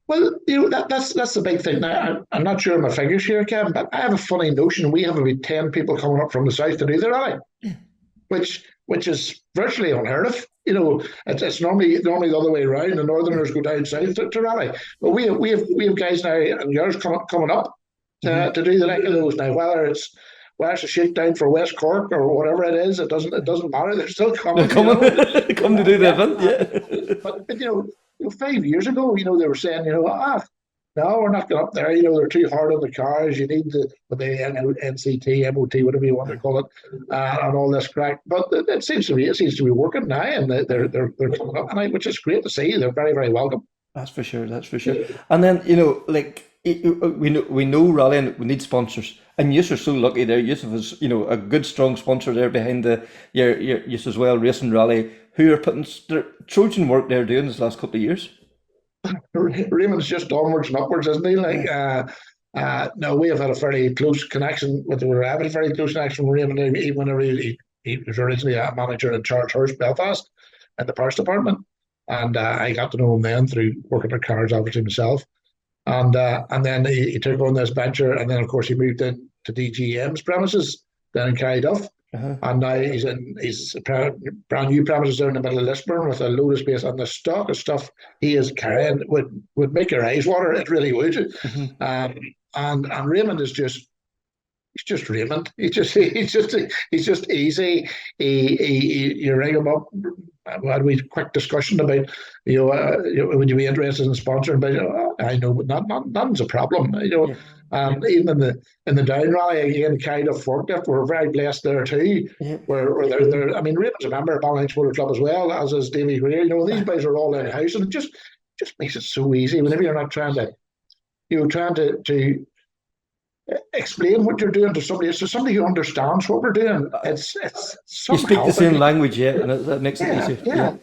Well, that's the big thing. Now, I'm not sure of my figures here, Kevin, but I have a funny notion. We have about 10 people coming up from the south to do the rally, which is virtually unheard of. It's normally the other way around. The northerners go down south to rally, but we have guys now and girls coming up to do the neck of those now. Whether it's a shakedown for West Cork or whatever it is, it doesn't matter. They're still coming. They come to do the event, yeah. But 5 years ago, they were saying, No, we're not going up there. They're too hard on the cars. You need the NCT, MOT, whatever you want to call it, and all this crack. But it seems to be working now, and they're coming up tonight, which is great to see. They're very, very welcome. That's for sure. That's for sure. And then we know rallying. We need sponsors, and you are so lucky there. Yusuf is a good strong sponsor there behind your as well Racing Rally, who are putting their Trojan work they're doing this last couple of years. Raymond's just onwards and upwards, isn't he? No, we have had a fairly close connection with the Rabbit, a very close connection with Raymond. Even whenever he was originally a manager in Charleshurst, Belfast, in the Parts Department, and I got to know him then through working at cars, obviously myself, and then he took on this venture, and then of course he moved in to DGM's premises down in Carryduff. And now he's brand new premises down in the middle of Lisburn with a load of space, and the stock of stuff he is carrying would make your eyes water. It really would. And Raymond is just Raymond. He's just easy. You ring him up. We had a quick discussion about would you be interested in sponsoring? But I know, but nothing's a problem. Even in the down rally again, kind of forklift, we're very blessed there too. Where they're I mean, Raymond's a member of Bally's Motor Club as well, as is Davy Greer. These guys are all in house, and it just makes it so easy whenever you're not trying to explain what you're doing to somebody. It's somebody who understands what we're doing. It's you speak the same language, and that makes it easier. Yeah.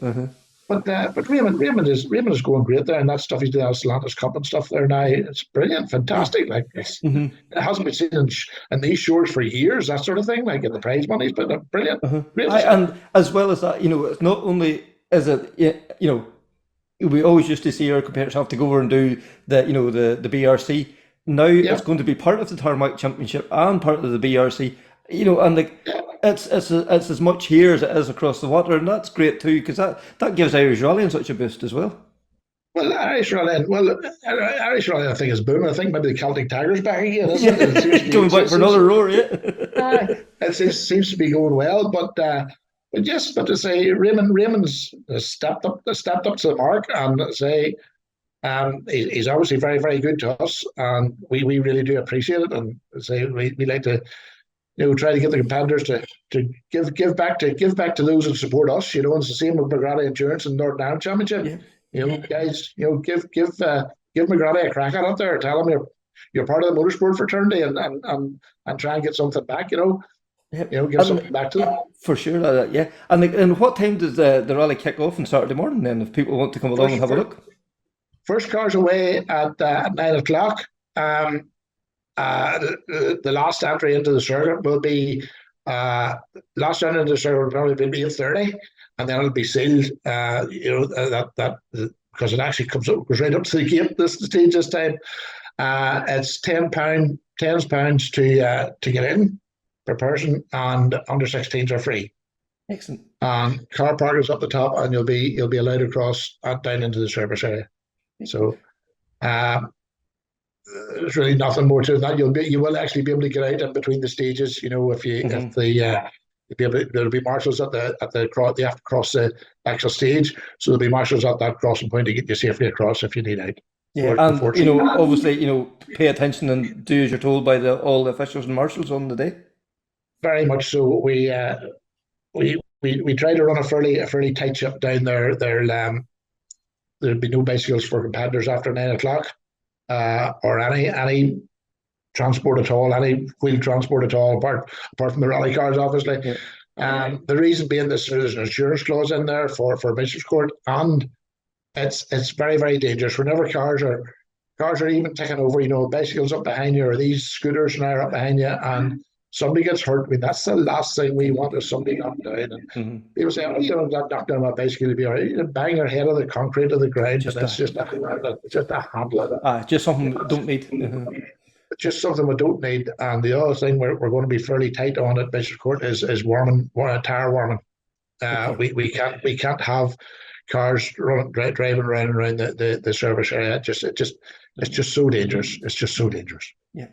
But Raymond is going great there, and that stuff he's doing at Atlantis Cup and stuff there now. It's brilliant, fantastic. It hasn't been seen in these shores for years, that sort of thing, like in the prize monies, but brilliant. And as well as that, it's not only is it we always used to see our competitors have to go over and do the BRC. Now it's going to be part of the Tarmac Championship and part of the BRC. And it's as much here as it is across the water, and that's great too, because that gives Irish rallying such a boost as well. Well, Irish rallying, I think is booming. I think maybe the Celtic Tigers back again. Coming back for another roar, it seems to be going well, but to say Raymond's stepped up to the mark, and say he's obviously very, very good to us, and we really do appreciate it, and say we like to try to get the competitors to give back to those who support us. And it's the same with McGrady Insurance and Northern Ireland Championship. Guys, give McGrady a crack at it there. Tell him you're part of the motorsport fraternity, and try and get something back. Give something back to them. For sure, yeah. And what time does the rally kick off on Saturday morning? Then, if people want to come along and have a look. First car's away at 9 o'clock. The last entry into the circuit will be last entry into the circuit will probably be 8:30, and then it'll be sealed. That because it actually goes right up to the gate this stage this time. It's £10 to get in per person, and under 16s are free. Excellent. Car park is up the top, and you'll be allowed across down into the service area. So. There's really nothing more to that. You will actually be able to get out in between the stages. There'll be marshals at the cross. They have to cross the actual stage, so there'll be marshals at that crossing point to get you safely across if you need out. Yeah, and obviously, pay attention and do as you're told by all the officials and marshals on the day. Very much so. We try to run a fairly tight ship down there. There'll be no bicycles for competitors after 9 o'clock. Or any transport at all, any wheel transport at all, apart from the rally cars, obviously. The reason being there's an insurance clause in there for Bishopscourt, and it's very, very dangerous. Whenever cars are even taking over, bicycles up behind you, or these scooters now are up behind you, and somebody gets hurt. I mean, that's the last thing we want, is somebody knocked down. And people say, got knocked down by a bicycle to be all right. Bang your head on the concrete of the ground, just it's just a handle. Just something we don't need. It's just something we don't need. And the other thing we're going to be fairly tight on at Bishopscourt is warming, tire warming. We can't have cars driving around the service area. It's just so dangerous. It's just so dangerous. Yeah.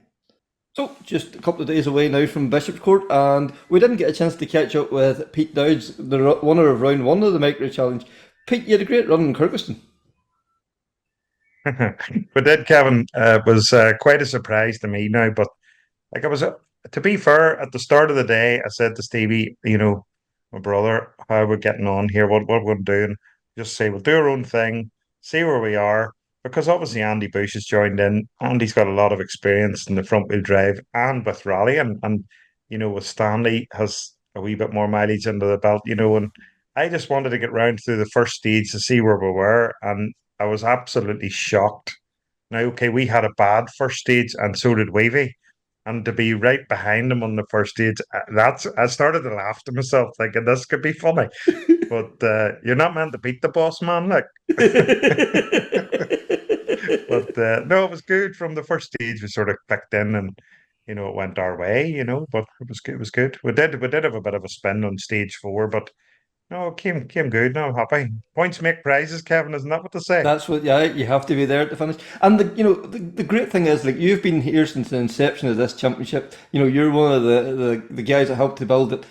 So, just a couple of days away now from Bishopscourt, and we didn't get a chance to catch up with Pete Dowds, the winner of round one of the Micra Challenge. Pete, you had a great run in Kyrgyzstan. But then Kevin was quite a surprise to me now. But like I was, to be fair, at the start of the day, I said to Stevie, my brother, how we're getting on here, what we're doing. Just say we'll do our own thing, see where we are. Because obviously Andy Bush has joined in. Andy's got a lot of experience in the front wheel drive and with rally, and with Stanley has a wee bit more mileage under the belt, and I just wanted to get round through the first stage to see where we were, and I was absolutely shocked. Now, okay, we had a bad first stage, and so did Wavy. And to be right behind him on the first stage, I started to laugh to myself, thinking this could be funny. But you're not meant to beat the boss man, like. But no, it was good from the first stage. We sort of clicked in, and it went our way. But it was good. It was good. We did have a bit of a spin on stage 4, but no, it came good. No, I'm happy. Points make prizes, Kevin. Isn't that what they say? That's what, yeah, you have to be there to finish. And the great thing is, like, you've been here since the inception of this championship. You're one of the guys that helped to build it.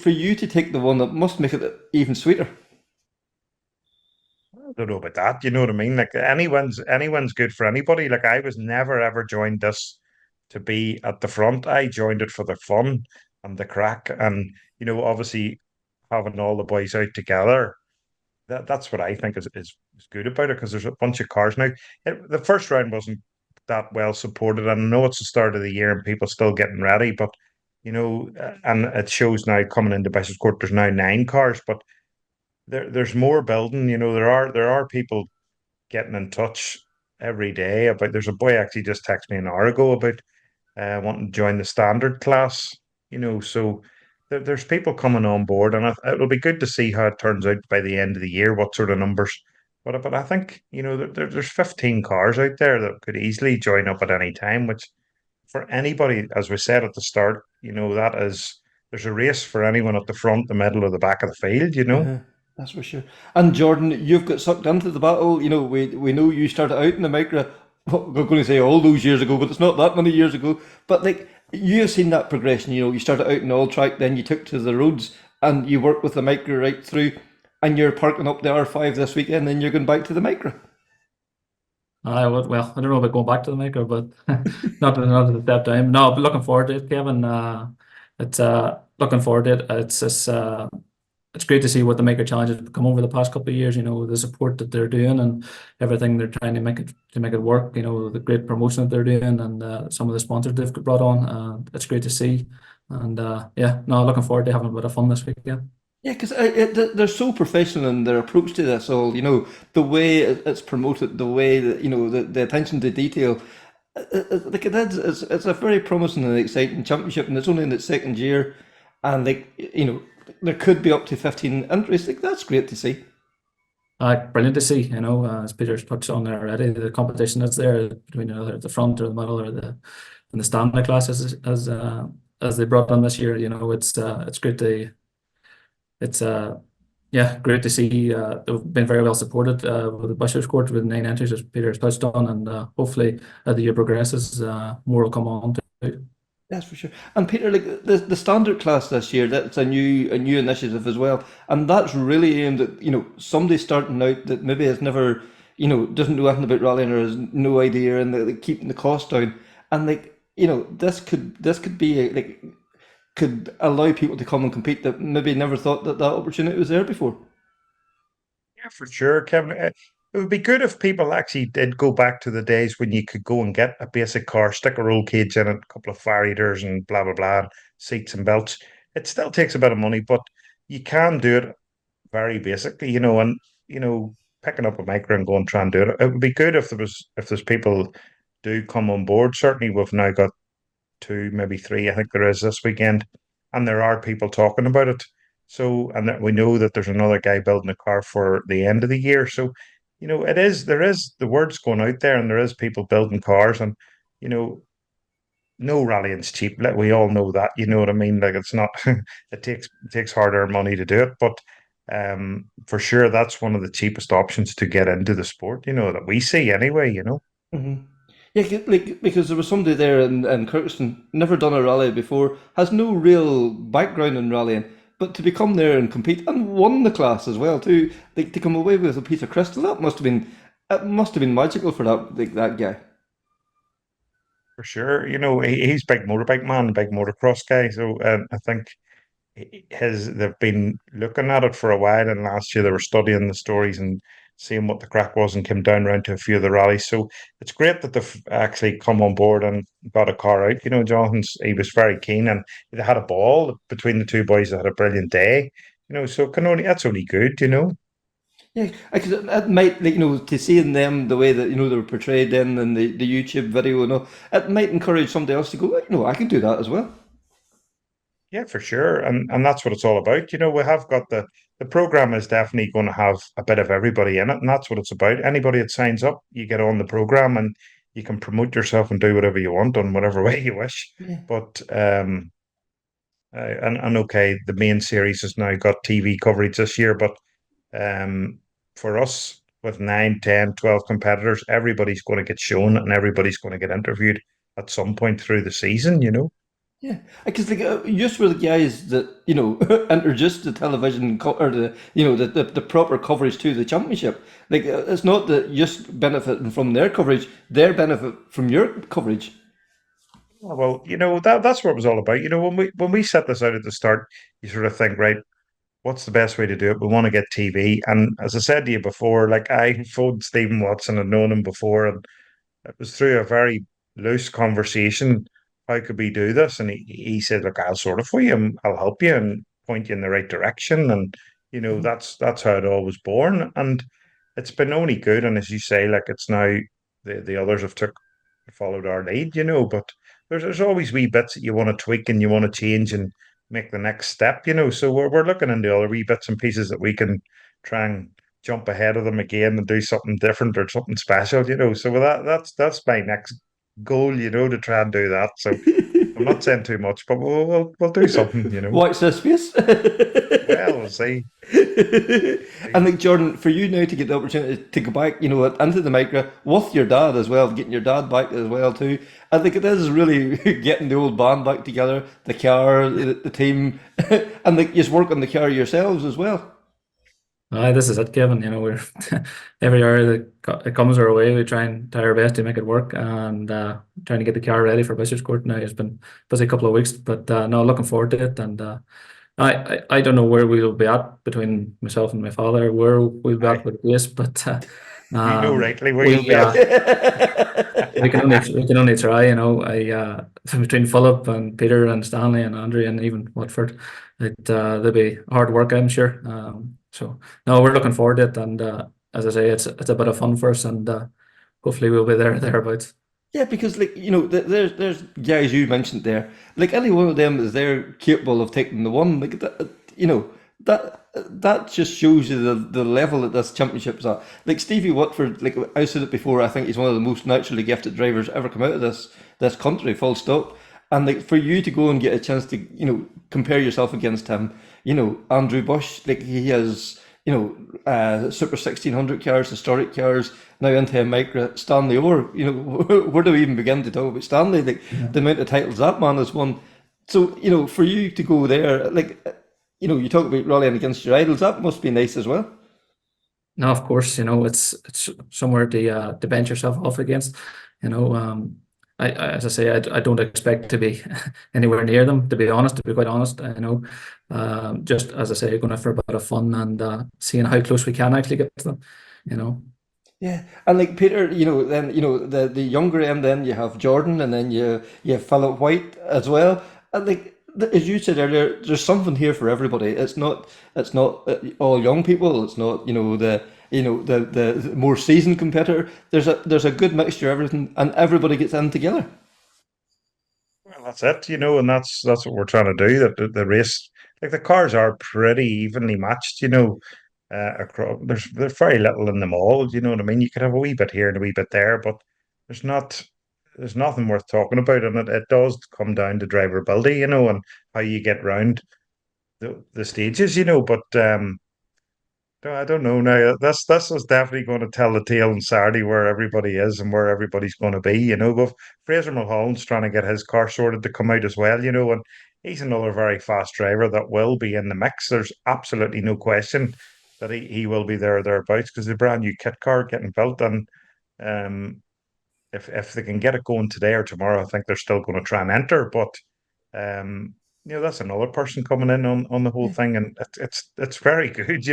For you to take the one, that must make it even sweeter. I don't know about that. You know what I mean? Like anyone's good for anybody. Like I was never ever joined this to be at the front. I joined it for the fun and the crack, and obviously having all the boys out together. That's what I think is good about it, because there's a bunch of cars now. The first round wasn't that well supported, and I know it's the start of the year and people still getting ready, but and it shows now coming into Bishopscourt, there's now 9 cars, but there's more building. There are people getting in touch every day about. There's a boy actually just texted me an hour ago about wanting to join the standard class. So there's people coming on board, and it'll be good to see how it turns out by the end of the year, what sort of numbers. But I think there's 15 cars out there that could easily join up at any time, which for anybody, as we said at the start, that is there's a race for anyone at the front, the middle, or the back of the field. That's for sure. And Jordan, you've got sucked into the battle. We know you started out in the Micra. Well, we're going to say all those years ago, but it's not that many years ago. But like, you have seen that progression. You started out in all track, then you took to the roads, and you worked with the Micra right through. And you're parking up the R5 this weekend, and you're going back to the Micra. I would, well, I don't know about going back to the Maker, but not at that time. No, but looking forward to it, Kevin. It's looking forward to it. It's great to see what the Maker Challenge has become over the past couple of years. The support that they're doing and everything they're trying to make it work. The great promotion that they're doing, and some of the sponsors they've brought on. It's great to see, and yeah, no, looking forward to having a bit of fun this weekend. Yeah, because they're so professional in their approach to this all, the way it's promoted, the way that, the attention to detail. Like it's a very promising and exciting championship, and it's only in its second year, and there could be up to 15 entries. Like, that's great to see. Brilliant to see, as Peter's touched on there already, the competition that's there between the front or the middle or the standard classes as they brought on this year. It's great to. It's yeah, great to see. They've been very well supported with the Bishopscourt with 9 entries, as Peter has touched on, and hopefully as the year progresses, more will come on too. That's for sure. And Peter, like the standard class this year, that's a new initiative as well, and that's really aimed at somebody starting out that maybe has never doesn't know anything about rallying or has no idea, and keeping the cost down, and this could be could allow people to come and compete that maybe never thought that opportunity was there before. Yeah, for sure, Kevin. It would be good if people actually did go back to the days when you could go and get a basic car, stick a roll cage in it, a couple of fire eaters, and blah blah blah, and seats and belts. It still takes a bit of money, but you can do it very basically, and picking up a micro and going try and do it. It would be good if there's people do come on board. Certainly, we've now got 2, maybe 3. I think there is this weekend, and there are people talking about it. So, and that we know that there's another guy building a car for the end of the year. So, there is the word's going out there, and there is people building cars, and no rallying's cheap. Like, we all know that. You know what I mean? Like, it's not. It takes hard-earned money to do it, but for sure that's one of the cheapest options to get into the sport. That we see anyway. Mm-hmm. Yeah, because there was somebody there in Kirkstone, never done a rally before, has no real background in rallying, but to become there and compete and won the class as well too, to come away with a piece of crystal, that must have been it must have been magical for that guy. For sure. He's big motorbike man, big motocross guy. So I think they've been looking at it for a while, and last year they were studying the stories and seeing what the crack was, and came down round to a few of the rallies. So it's great that they've actually come on board and got a car out. Jonathan's he was very keen, and they had a ball between the two boys. They had a brilliant day. So that's only good. Yeah, because it might, to seeing them the way that they were portrayed in the YouTube video and all, it might encourage somebody else to go, I can do that as well. Yeah, for sure. And that's what it's all about. We have got the program is definitely going to have a bit of everybody in it, and that's what it's about. Anybody that signs up, you get on the program and you can promote yourself and do whatever you want on whatever way you wish. Yeah. But and okay, the main series has now got TV coverage this year, but for us with 9, 10, 12 competitors, everybody's going to get shown and everybody's going to get interviewed at some point through the season. Yeah, because just for the guys that introduced the television or the proper coverage to the championship, it's not that just benefiting from their coverage; they're benefit from your coverage. Well, that's what it was all about. When we set this out at the start, you sort of think, right, what's the best way to do it? We want to get TV, and as I said to you before, like I phoned Stephen Watson, and known him before, and it was through a very loose conversation. How could we do this? And he said, "Look, I'll sort it for you. And I'll help you and point you in the right direction." And that's how it all was born. And it's been only good. And as you say, like it's now the others have followed our lead. But there's always wee bits that you want to tweak and you want to change and make the next step. So we're looking into other wee bits and pieces that we can try and jump ahead of them again and do something different or something special. So with that's my next goal. To try and do that. So I'm not saying too much, but we'll do something. Watch this space. Well, we'll see. And Jordan, for you now to get the opportunity to go back, into the Micra with your dad as well, getting your dad back as well too. I think it is really getting the old band back together, the car, the team, and you just work on the car yourselves as well. This is it, Kevin. We're every hour that it comes our way, we try and try our best to make it work, and trying to get the car ready for Bishopscourt now. It's been busy couple of weeks, but no, looking forward to it. And I don't know where we'll be at between myself and my father, where we'll be at with this, but rightly where you'll be at. we can only try. I between Philip and Peter and Stanley and Andrew and even Watford, they'll be hard work, I'm sure. So no, we're looking forward to it, and as I say, it's a bit of fun for us, and hopefully we'll be thereabouts. Yeah, because there's guys you mentioned there. Like any one of them is there capable of taking the one. Like that just shows you the level that this championship's at. Like Stevie Watford, like I said it before, I think he's one of the most naturally gifted drivers ever come out of this country. Full stop. And like for you to go and get a chance to compare yourself against him, Andrew Bush, like he has Super 1600 cars, historic cars, now into a Micra. Stanley Orr, where do we even begin to talk about Stanley? Like the amount of titles that man has won. So for you to go there, like you talk about rallying against your idols, that must be nice as well. No, of course, it's somewhere to bench yourself off against. As I say, I don't expect to be anywhere near them, to be quite honest. Just as I say, going for a bit of fun and seeing how close we can actually get to them. Yeah, and like Peter, then the younger end, then you have Jordan, and then you have Philip White as well. And like as you said earlier, there's something here for everybody. It's not all young people. It's not the more seasoned competitor. There's a good mixture of everything, and everybody gets in together. Well, that's it, and that's what we're trying to do. That the race, like the cars are pretty evenly matched, across. There's very little in them all. You know what I mean? You could have a wee bit here and a wee bit there, but there's not. There's nothing worth talking about, and it does come down to driverability, and how you get round the stages, But I don't know now. This is definitely going to tell the tale on Saturday where everybody is and where everybody's going to be. But Fraser Mulholland's trying to get his car sorted to come out as well. And he's another very fast driver that will be in the mix. There's absolutely no question that he will be there or thereabouts, because the brand new kit car getting built, and if they can get it going today or tomorrow, I think they're still going to try and enter. But that's another person coming in on the whole thing, and it's very good.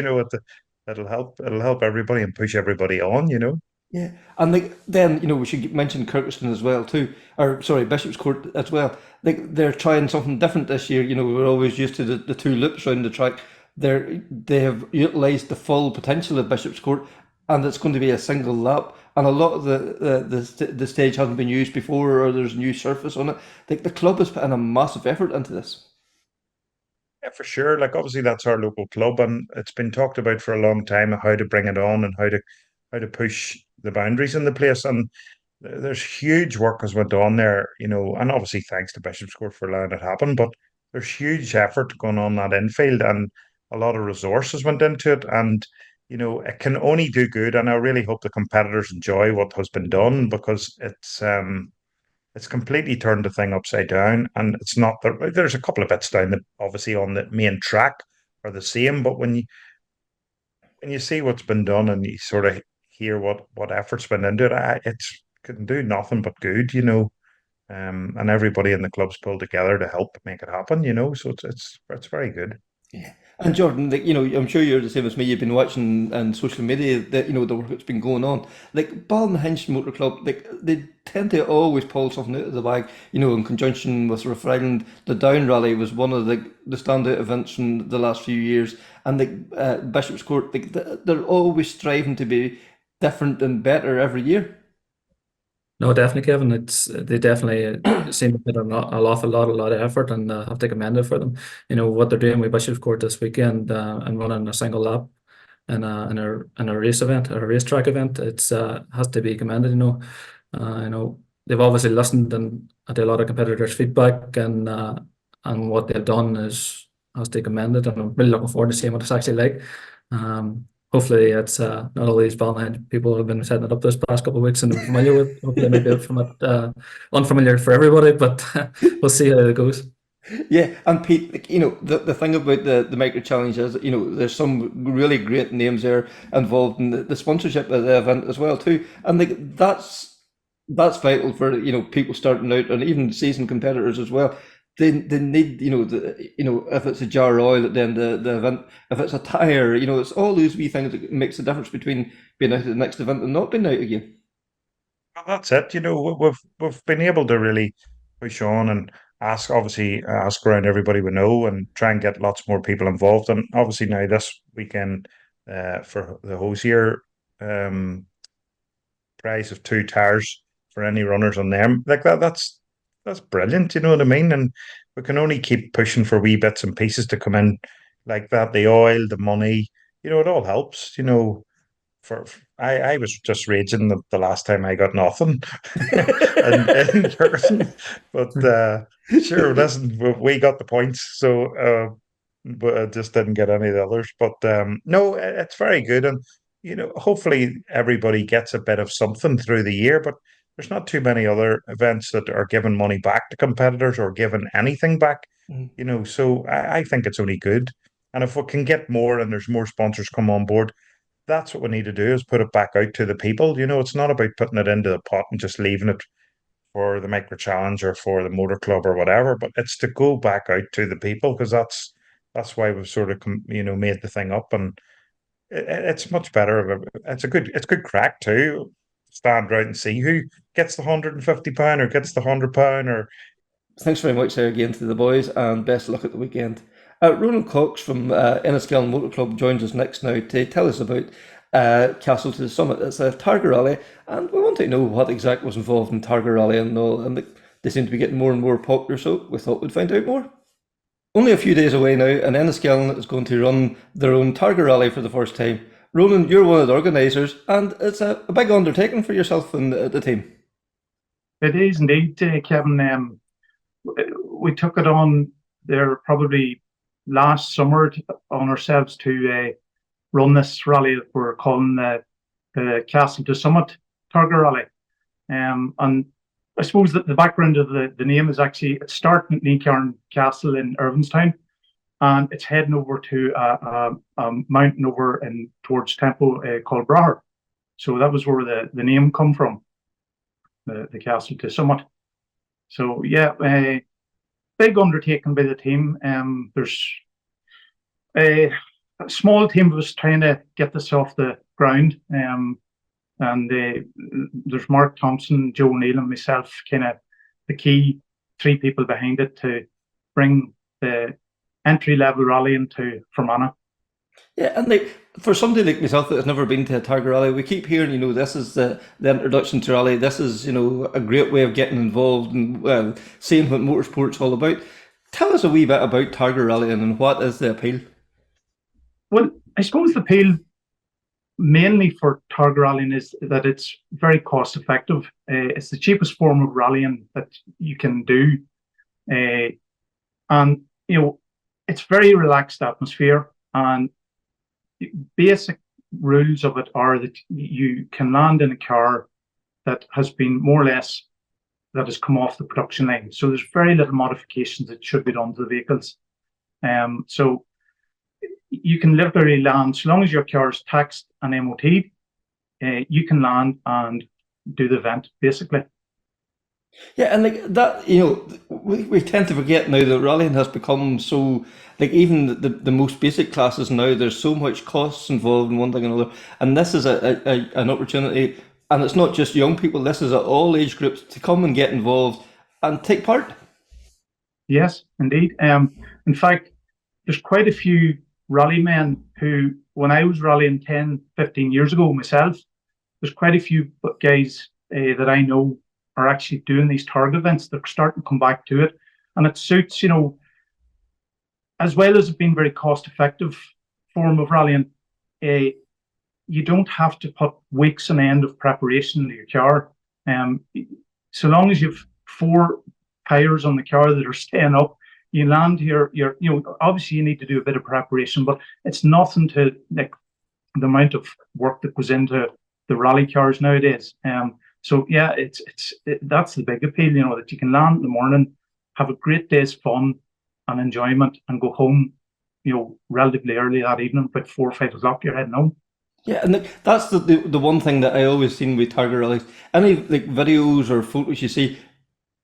It'll help everybody and push everybody on. Yeah, and then we should mention Kirkeston as well too, or sorry, Bishopscourt as well. They're trying something different this year. We're always used to the two loops around the track. They have utilised the full potential of Bishopscourt, and it's going to be a single lap. And a lot of the stage hasn't been used before, or there's new surface on it. The club has put in a massive effort into this. Yeah, for sure. Like, obviously that's our local club, and it's been talked about for a long time how to bring it on and how to push the boundaries in the place. And there's huge work has went on there, and obviously thanks to Bishopscourt for allowing it happen. But there's huge effort going on that infield, and a lot of resources went into it, and it can only do good. And I really hope the competitors enjoy what has been done, because it's completely turned the thing upside down, and it's not that there's a couple of bits down that obviously on the main track are the same, but when you see what's been done and you sort of hear what effort's been into it, it's can do nothing but good, and everybody in the club's pulled together to help make it happen, so it's very good. Yeah. And Jordan, I'm sure you're the same as me. You've been watching on social media that the work that's been going on. Like Ballinhinch Motor Club, they tend to always pull something out of the bag. In conjunction with Rough Island, the Down Rally was one of the standout events from the last few years. And Bishopscourt, they're always striving to be different and better every year. No, definitely, Kevin. They definitely seem to put an awful lot of effort, and have to commend it for them. What they're doing with Bishopscourt this weekend, and running a single lap in a race event, or a racetrack event. It's has to be commended. They've obviously listened and to a lot of competitors' feedback, and what they've done has to be commended. And I'm really looking forward to seeing what it's actually like. Hopefully it's not all these Ballinhinch people who have been setting it up this past couple of weeks and familiar with. Hopefully maybe from it unfamiliar for everybody, but we'll see how it goes. Yeah, and Pete, the thing about the Micra Challenge is, there's some really great names there involved in the sponsorship of the event as well too, and that's vital for people starting out, and even seasoned competitors as well. They need if it's a jar of oil at the end of the event, if it's a tire, it's all those wee things that makes the difference between being out at the next event and not being out again. Well, that's it. We've been able to really push on and ask around everybody we know, and try and get lots more people involved. And obviously now this weekend, for the Hosier prize of 2 tires for any runners on them, like that's brilliant. You know what I mean? And we can only keep pushing for wee bits and pieces to come in like that. The oil, the money, it all helps. I was just raging the last time I got nothing in person, but sure, listen, we got the points, so but I just didn't get any of the others. But no, it's very good, and hopefully everybody gets a bit of something through the year. But there's not too many other events that are giving money back to competitors or giving anything back. So I think it's only good, and if we can get more and there's more sponsors come on board, that's what we need to do, is put it back out to the people. It's not about putting it into the pot and just leaving it for the Micra Challenge or for the motor club or whatever, but it's to go back out to the people, because that's why we've sort of made the thing up, and it's much better. It's good crack too. Stand right and see who gets the £150 or gets the £100 or. Thanks very much there again to the boys, and best of luck at the weekend. Ronan Cox from Enniskillen Motor Club joins us next now to tell us about Castle to the Summit. It's a Targa rally, and we want to know what exactly was involved in Targa rally and all, and they seem to be getting more and more popular, so we thought we'd find out more. Only a few days away now, and Enniskillen is going to run their own Targa rally for the first time. Ronan, you're one of the organisers, and it's a big undertaking for yourself and the team. It is indeed, Kevin. We took it on there probably last summer on ourselves to run this rally that we're calling the Castle to Summit Targa Rally. And I suppose that the background of the name is actually, it started at Leacarn Castle in Irvinstown, and it's heading over to a mountain over towards Temple called Braher. So that was where the name come from, the castle to summit. So yeah, big undertaking by the team. There's a small team was trying to get this off the ground, and there's Mark Thompson, Joe Neal, and myself, kind of the key 3 people behind it to bring the entry-level rally into Fermanagh. Yeah, and like for somebody like myself that has never been to a Targa rally, we keep hearing, this is the introduction to rally. This is, a great way of getting involved and seeing what motorsport's all about. Tell us a wee bit about Targa rally and what is the appeal? Well, I suppose the appeal mainly for Targa rallying is that it's very cost effective. It's the cheapest form of rallying that you can do, and it's very relaxed atmosphere, and basic rules of it are that you can land in a car that has been more or less that has come off the production line. So there's very little modifications that should be done to the vehicles. So you can literally land, so long as your car is taxed and MOT'd, you can land and do the event, basically. Yeah, and like that, we tend to forget now that rallying has become so, like even the most basic classes now, there's so much costs involved in one thing and another. And this is an opportunity, and it's not just young people, this is at all age groups to come and get involved and take part. Yes, indeed. In fact, there's quite a few rally men who, when I was rallying 10, 15 years ago myself, there's quite a few guys that I know are actually doing these Targa events. They're starting to come back to it, and it suits, as well as it being very cost effective form of rallying, you don't have to put weeks on end of preparation into your car. So long as you've 4 tires on the car that are staying up, you land here, obviously you need to do a bit of preparation, but it's nothing to like the amount of work that goes into the rally cars nowadays. So yeah, that's the big appeal, that you can land in the morning, have a great day's fun and enjoyment, and go home, relatively early that evening, about 4 or 5 o'clock. You're heading home. Yeah, and that's the one thing that I always seen with Targa rallies. Any like videos or photos you see,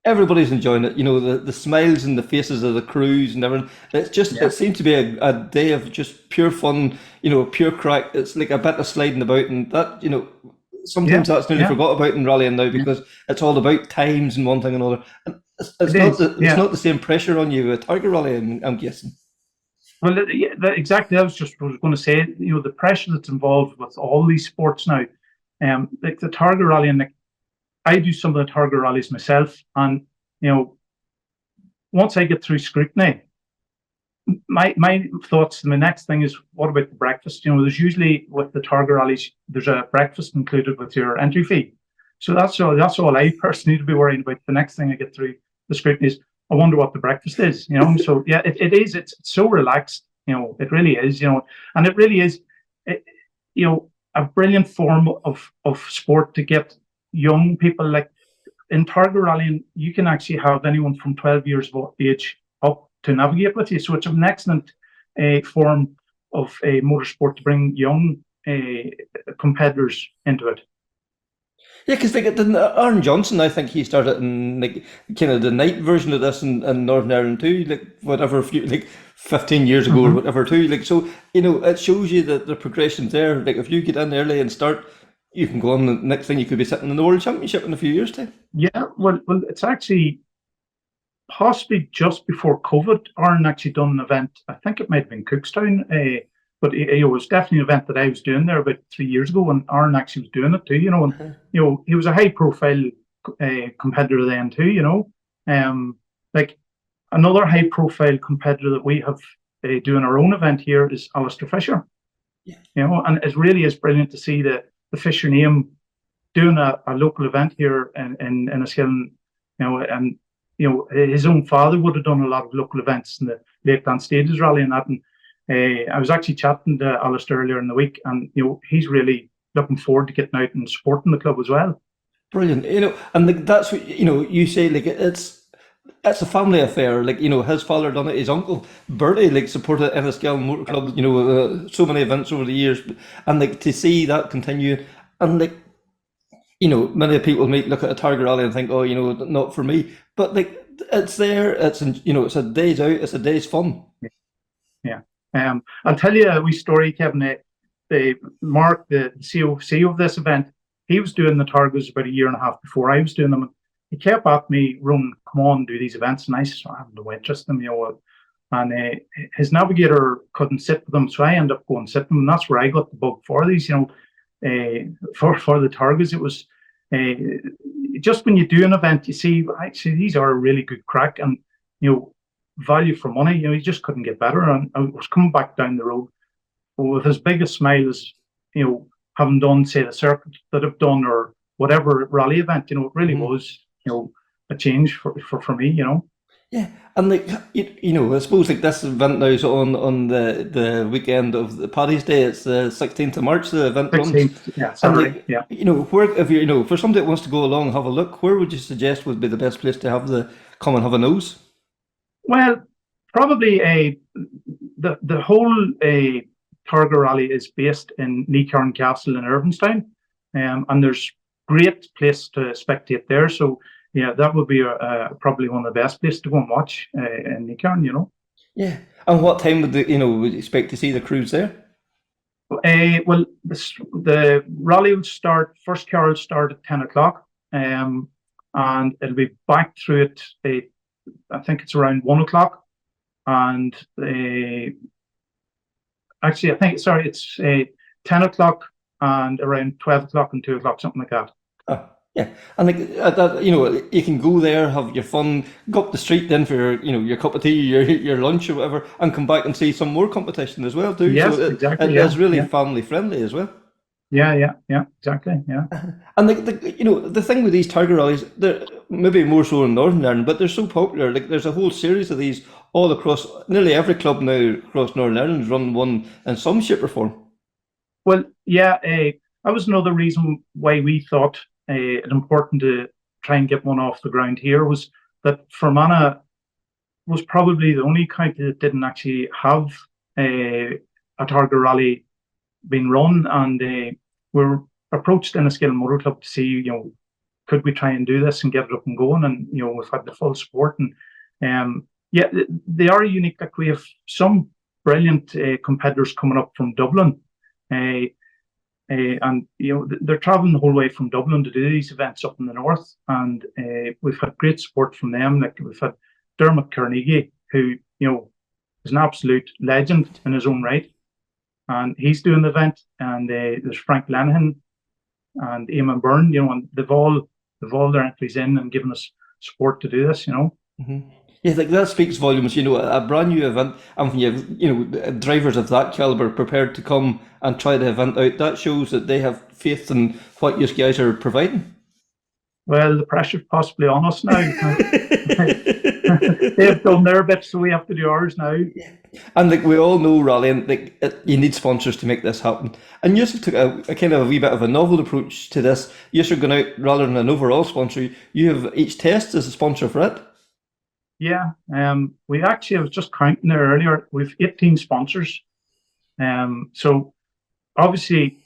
everybody's enjoying it. The smiles and the faces of the crews and everything. It's just It seems to be a day of just pure fun. Pure crack. It's like a bit of sliding about, and that sometimes that's nearly forgot about in rallying now because it's all about times and one thing and another. And it's not the same pressure on you with Targa rally, I'm guessing. Well, exactly. I was going to say, the pressure that's involved with all these sports now, like the Targa rally, and I do some of the Targa rallies myself, and once I get through scrutiny, my thoughts. My next thing is, what about the breakfast? There's usually with the Targa rallies, there's a breakfast included with your entry fee. So that's all I personally need to be worrying about. The next thing I get through the scrutiny is, I wonder what the breakfast is. So yeah, it is. It's so relaxed. It really is. And it really is. A brilliant form of sport to get young people. Like in Targa rallying, you can actually have anyone from 12 years of age up to navigate with you. So it's an excellent form of a motorsport to bring young competitors into it. Yeah, because Aaron Johnson, I think he started in kind of the night version of this in Northern Ireland too, 15 years ago or whatever too. So it shows you that the progression's there. Like if you get in early and start, you can go on. The next thing you could be sitting in the World Championship in a few years' time. Yeah, well, it's actually possibly just before COVID. Aaron actually done an event. I think it might have been Cookstown. But it was definitely an event that I was doing there about 3 years ago, and Aaron actually was doing it too. And he was a high-profile competitor then too. Like another high-profile competitor that we have doing our own event here is Alistair Fisher. Yeah. And it really is brilliant to see the Fisher name doing a local event here in Enniskillen. And his own father would have done a lot of local events in the Lakeland Stages rally and that. And I was actually chatting to Alistair earlier in the week, and he's really looking forward to getting out and supporting the club as well. Brilliant, and that's what you say. Like it's it's a family affair. Like, you know, his father done it, his uncle Bertie, like, supported Enniskillen Motor Club. You know, so many events over the years, and like to see that continue, and like, you know, many people might look at a Targa rally and think, oh, you know, not for me. But like, it's there. It's, you know, it's a day's out. It's a day's fun. Yeah. I'll tell you a wee story, Kevin. Mark, the CEO of this event, he was doing the Targas about a year and a half before I was doing them. He kept at me, Ronan, come on, do these events. And I said, I have no interest in them, you know. And his navigator couldn't sit with them, so I ended up going sit with them. And that's where I got the bug for these, you know. For the Targas, it was just when you do an event, you see, actually, these are a really good crack, and, you know, value for money. You know, you just couldn't get better. And I was coming back down the road with as big a smile as, you know, having done, say, the circuit that I've done or whatever rally event. You know, it really was, you know, a change for me. You know. Yeah, and like, you know, I suppose like this event now is on the weekend of the Paddy's Day. It's the 16th of March. The event runs. 16th, yeah, Saturday. Like, yeah. You know, where, if you know, for somebody that wants to go along, have a look, where would you suggest would be the best place to come and have a nose? Well, probably the whole Targa rally is based in Leacarn Castle in Irvinstown, and there's great place to spectate there. So yeah, that would be probably one of the best places to go and watch in Leacarn, you know. Yeah, and what time would would you expect to see the crews there? Well, the rally would start. First car will start at 10 o'clock, and it'll be back through it. I think it's around 1 o'clock, and actually, I think it's 10 o'clock and around 12 o'clock and 2 o'clock, something like that. Oh, yeah, and like that, you know, you can go there, have your fun, go up the street then for your cup of tea, your lunch or whatever, and come back and see some more competition as well too. Yes, so exactly. It's really family friendly as well. Yeah, exactly. Yeah. And the thing with these Targa rallies, they're maybe more so in Northern Ireland, but they're so popular. Like, there's a whole series of these all across, nearly every club now across Northern Ireland has run one in some shape or form. Well, yeah, that was another reason why we thought it important to try and get one off the ground here, was that Fermanagh was probably the only county that didn't actually have a Targa rally being run, and we're approached Enniskillen Motor Club to see, could we try and do this and get it up and going, and we've had the full support, and yeah, they are unique. Like, we have some brilliant competitors coming up from Dublin, and they're traveling the whole way from Dublin to do these events up in the north, and we've had great support from them. Like, we've had Dermot Carnegie, who is an absolute legend in his own right, and he's doing the event, and there's Frank Lenihan and Eamon Byrne, and they've all their entries in and given us support to do this. Mm-hmm. Yeah, like, that speaks volumes. A brand new event, and when you have drivers of that caliber prepared to come and try the event out, that shows that they have faith in what you guys are providing. Well, the pressure's possibly on us now. They've done their bit, so we have to do ours now. And like, we all know, rallying, you need sponsors to make this happen. And you took a kind of a wee bit of a novel approach to this. You're going out, rather than an overall sponsor, you have each test as a sponsor for it. Yeah, we actually, I was just counting there earlier, we've 18 sponsors. So obviously,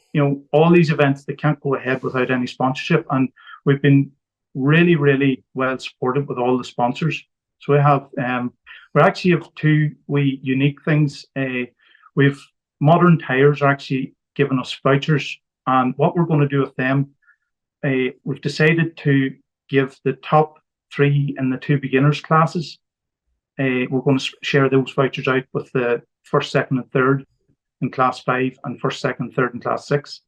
all these events, they can't go ahead without any sponsorship, and we've been really, really well supported with all the sponsors. So we actually have two unique things. We've Modern Tires are actually giving us vouchers, and what we're going to do with them, we've decided to give the top 3 in the 2 beginners classes. We're going to share those vouchers out with the 1st, 2nd, and 3rd in class 5, and 1st, 2nd, 3rd in class 6.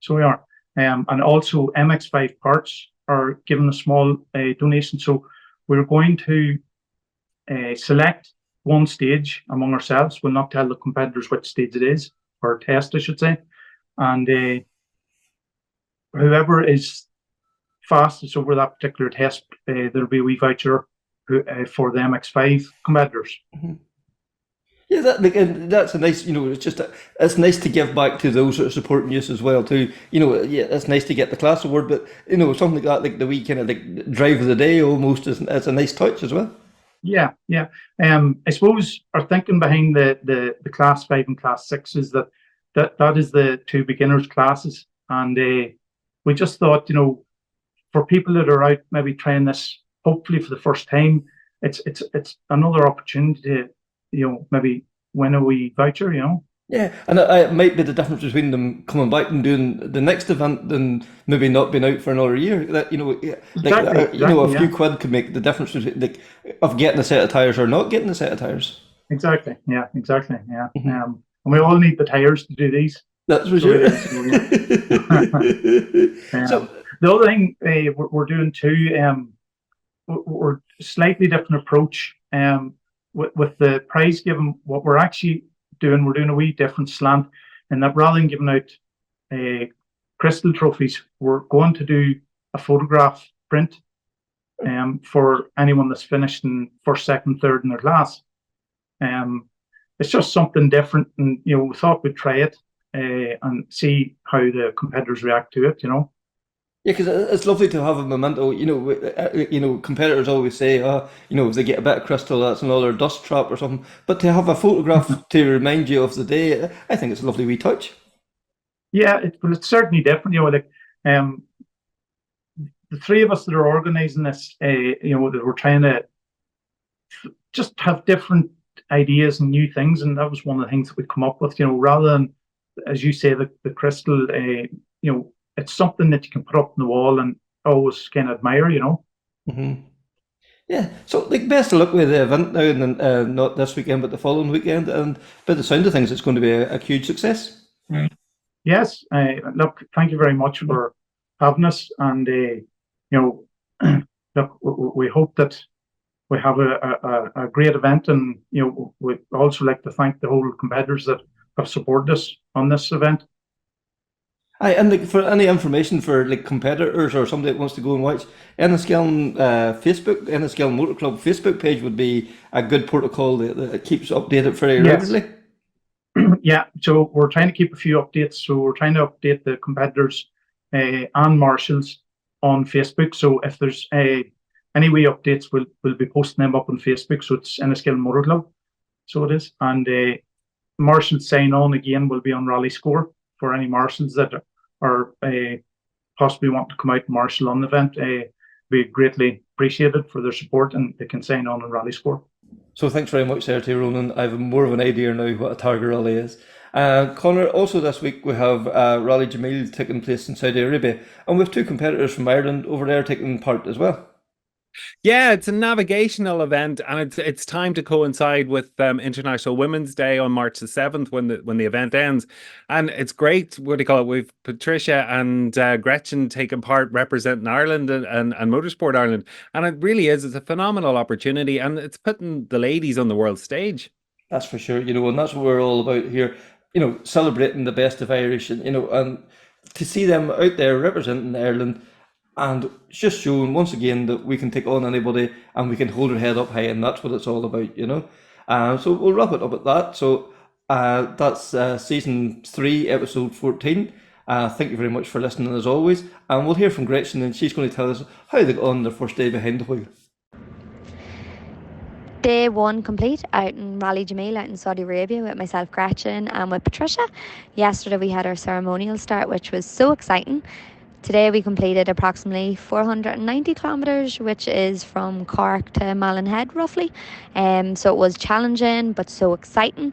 So we are. And also MX5 Parts are giving a small donation. So we're going to select one stage among ourselves. We'll not tell the competitors which stage it is, or test, I should say. And whoever is fastest over that particular test, there'll be a wee voucher for the MX5 competitors. Mm-hmm. Yeah, that's a nice, it's nice to give back to those that are supporting you as well too. It's nice to get the class award, but something like that, like the wee kind of like drive of the day almost, it's a nice touch as well. Yeah, yeah. I suppose our thinking behind the class 5 and class 6 is that is the two beginners classes, and we just thought, for people that are out maybe trying this hopefully for the first time, it's another opportunity to maybe win a wee voucher. Yeah, and it might be the difference between them coming back and doing the next event than maybe not being out for another year. That Exactly, a few yeah. quid could make the difference between of getting a set of tires or not getting a set of tires. Exactly, yeah, exactly, yeah. Mhm. And we all need the tires to do these. That's for So sure. it is, So the other thing we're doing too, we're slightly different approach with the prize giving. What we're actually doing, we're doing a wee different slant, and that rather than giving out crystal trophies, we're going to do a photograph print for anyone that's finished in first, second, third in their class. It's just something different, and we thought we'd try it and see how the competitors react to it. yeah, because it's lovely to have a memento. Competitors always say, if they get a bit of crystal, that's another dust trap or something. But to have a photograph to remind you of the day, I think it's a lovely wee touch. Yeah, but it's certainly different. The three of us that are organising this, that we're trying to just have different ideas and new things, and that was one of the things that we come up with. Rather than, as you say, the crystal, it's something that you can put up on the wall and always kind of admire. Mm-hmm. Yeah, so best of luck with the event now, and not this weekend, but the following weekend. And by the sound of things, it's going to be a huge success. Yes, look, thank you very much for having us, and look, we hope that we have a great event, and we'd also like to thank the whole competitors that have supported us on this event. Aye, and for any information for competitors or somebody that wants to go and watch, Enniskillen Enniskillen Motor Club Facebook page would be a good protocol that keeps updated very regularly. Yeah, so we're trying to keep a few updates. So we're trying to update the competitors and marshals on Facebook. So if there's any wee updates, we'll be posting them up on Facebook. So it's Enniskillen Motor Club. So it is. And marshals sign on again will be on Rally Score for any marshals that are possibly want to come out and marshal on the event. Be greatly appreciated for their support, and they can sign on Rally Score. So thanks very much there to Ronan. I have more of an idea now what a Targa rally is. Connor, also this week we have Rally Jameel taking place in Saudi Arabia, and we have two competitors from Ireland over there taking part as well. Yeah, it's a navigational event, and it's time to coincide with International Women's Day on March the 7th when the event ends. And it's great. What do you call it? We've Patricia and Gretchen taking part representing Ireland and Motorsport Ireland, and it really is. It's a phenomenal opportunity, and it's putting the ladies on the world stage. That's for sure. And that's what we're all about here. Celebrating the best of Irish, and to see them out there representing Ireland. And it's just showing once again that we can take on anybody and we can hold our head up high, and that's what it's all about, So we'll wrap it up at that. So that's season 3, episode 14. Thank you very much for listening as always. And we'll hear from Gretchen, and she's going to tell us how they got on their first day behind the wheel. Day 1 complete out in Rally Jameel out in Saudi Arabia with myself, Gretchen, and with Patricia. Yesterday we had our ceremonial start, which was so exciting. Today we completed approximately 490 kilometres, which is from Cork to Mallinhead roughly. So it was challenging but so exciting.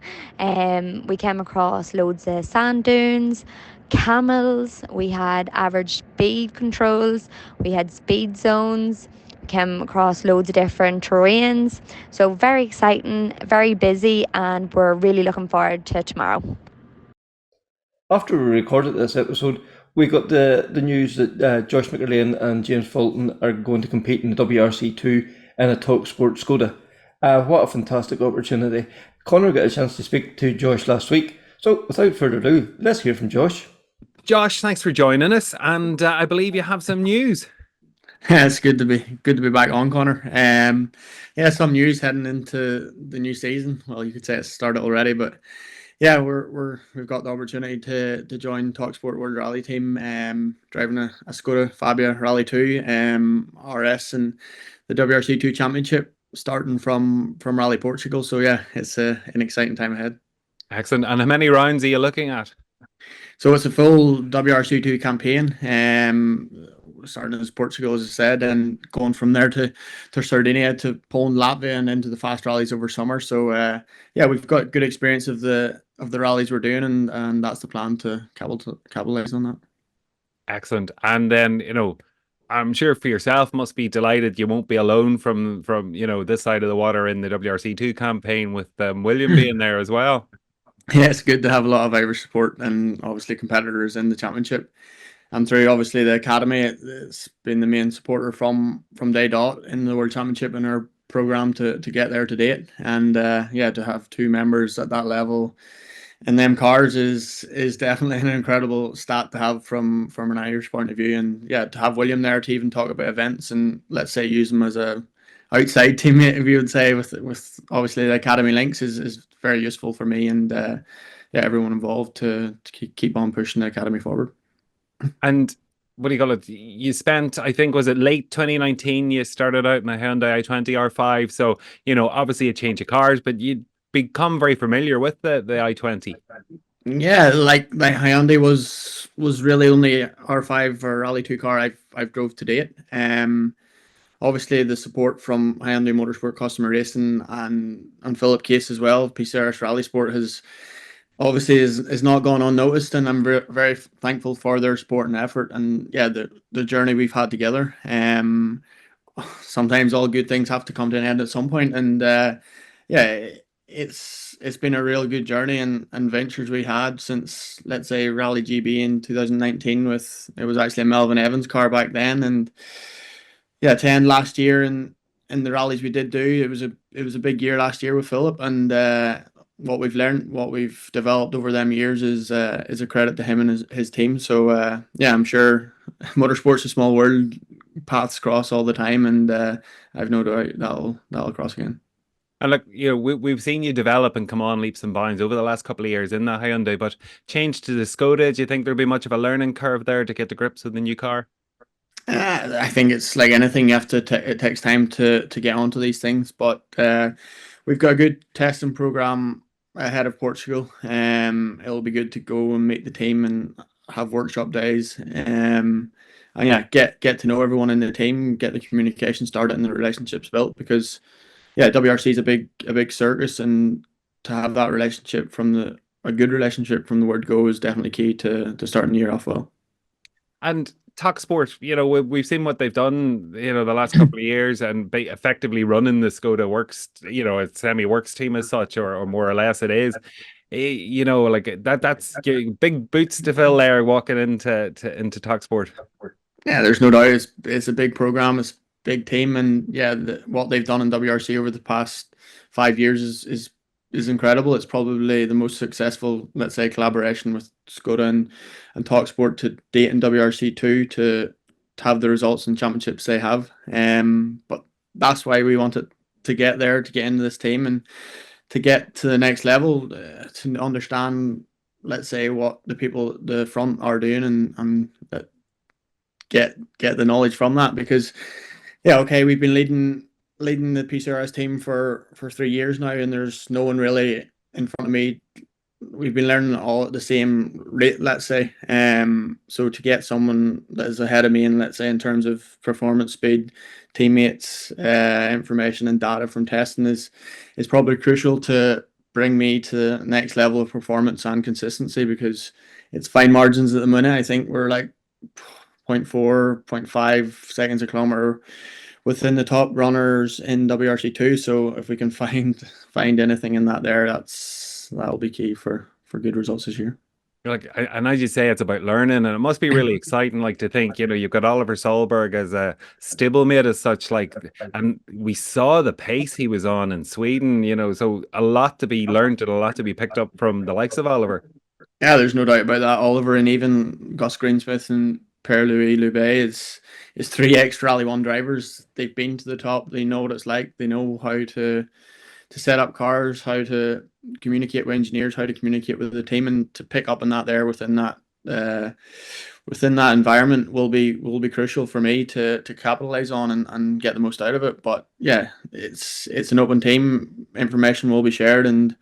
We came across loads of sand dunes, camels, we had average speed controls, we had speed zones, came across loads of different terrains. So very exciting, very busy, and we're really looking forward to tomorrow. After we recorded this episode, we got the news that Josh McErlean and James Fulton are going to compete in the WRC2 in a Talk Sport Skoda. What a fantastic opportunity. Connor got a chance to speak to Josh last week. So without further ado, let's hear from Josh. Josh, thanks for joining us. And I believe you have some news. It's good to be back on, Connor. Some news heading into the new season. Well, you could say it's started already, but yeah, we've got the opportunity to join TalkSport World Rally Team, driving a Skoda Fabia Rally 2 RS and the WRC2 Championship. starting from Rally Portugal. So yeah, it's an exciting time ahead. Excellent. And how many rounds are you looking at? So it's a full WRC2 campaign. Starting as Portugal, as I said, and going from there to Sardinia, to Poland, Latvia, and into the fast rallies over summer. So yeah, we've got good experience of the rallies we're doing, and that's the plan to capitalize on that. Excellent. And then, I'm sure for yourself must be delighted you won't be alone from this side of the water in the WRC2 campaign with William being there as well. Yeah, it's good to have a lot of Irish support and obviously competitors in the championship. And through obviously the academy, it's been the main supporter from day dot in the World Championship in our program to get there to date. And yeah, to have two members at that level in them cars is definitely an incredible stat to have from an Irish point of view. And yeah, to have William there to even talk about events and let's say use him as a outside teammate, if you would say, with obviously the academy links is very useful for me and yeah, everyone involved to keep on pushing the academy forward. And what do you call it? You spent, I think, was it late 2019? You started out in a Hyundai i20 R5. So, obviously a change of cars, but you become very familiar with the i20. Yeah, like Hyundai was really only R5 or Rally 2 car I've drove to date. Obviously the support from Hyundai Motorsport Customer Racing and Philip Case as well, PCRS Rally Sport has obviously is not gone unnoticed, and I'm very thankful for their support and effort, and yeah, the journey we've had together. Sometimes all good things have to come to an end at some point, and yeah, it's been a real good journey and ventures we had since, let's say, Rally GB in 2019 with, it was actually a Melvin Evans car back then, and yeah, to end last year and in the rallies we did do, it was a big year last year with Philip, and what we've learned, what we've developed over them years is a credit to him and his team. So yeah, I'm sure motorsport's a small world, paths cross all the time, and I've no doubt that'll cross again. And look, we've seen you develop and come on leaps and bounds over the last couple of years in that Hyundai, but change to the Skoda, do you think there'll be much of a learning curve there to get to grips with the new car? I think it's like anything, you have to it takes time to get onto these things, but we've got a good testing program ahead of Portugal. It'll be good to go and meet the team and have workshop days, and yeah, get to know everyone in the team, get the communication started and the relationships built, because yeah, WRC is a big circus, and to have that relationship a good relationship from the word go is definitely key to starting the year off well. And Talk Sport, we've seen what they've done, the last couple of years, and effectively running the Skoda Works, a semi-works team as such, or more or less it is. Like that's big boots to fill there walking into Talk Sport. Yeah, there's no doubt it's a big program, it's a big team, and yeah, what they've done in WRC over the past 5 years is incredible. It's probably the most successful, let's say, collaboration with Skoda and Talk Sport to date in WRC2 to have the results and championships they have. But that's why we wanted to get there, to get into this team and to get to the next level, to understand, let's say, what the people at the front are doing and that get the knowledge from that. Because yeah, okay, we've been leading the PCRS team for 3 years now, and there's no one really in front of me. We've been learning all at the same rate, let's say. So to get someone that is ahead of me, and let's say in terms of performance, speed, teammates, information and data from testing is probably crucial to bring me to the next level of performance and consistency, because it's fine margins at the minute. I think we're like 0.4, 0.5 seconds a kilometer within the top runners in WRC2. So if we can find anything in that there, that'll be key for good results this year. And as you say, it's about learning, and it must be really exciting, like, to think, you've got Oliver Solberg as a stablemate as such, like, and we saw the pace he was on in Sweden, so a lot to be learned and a lot to be picked up from the likes of Oliver. Yeah, there's no doubt about that. Oliver and even Gus Greensmith and Pierre-Louis Loubet is 3 Rally 1 drivers. They've been to the top. They know what it's like. They know how to set up cars, how to communicate with engineers, how to communicate with the team, and to pick up on that there within that within that environment will be crucial for me to capitalize on and get the most out of it. But yeah, it's an open team. Information will be shared, and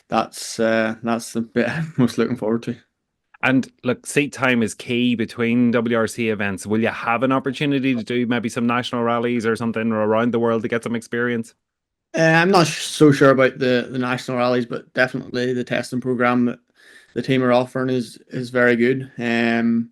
that's the bit I'm most looking forward to. And look, seat time is key between WRC events. Will you have an opportunity to do maybe some national rallies or something around the world to get some experience? I'm not so sure about the national rallies, but definitely the testing program that the team are offering is very good. And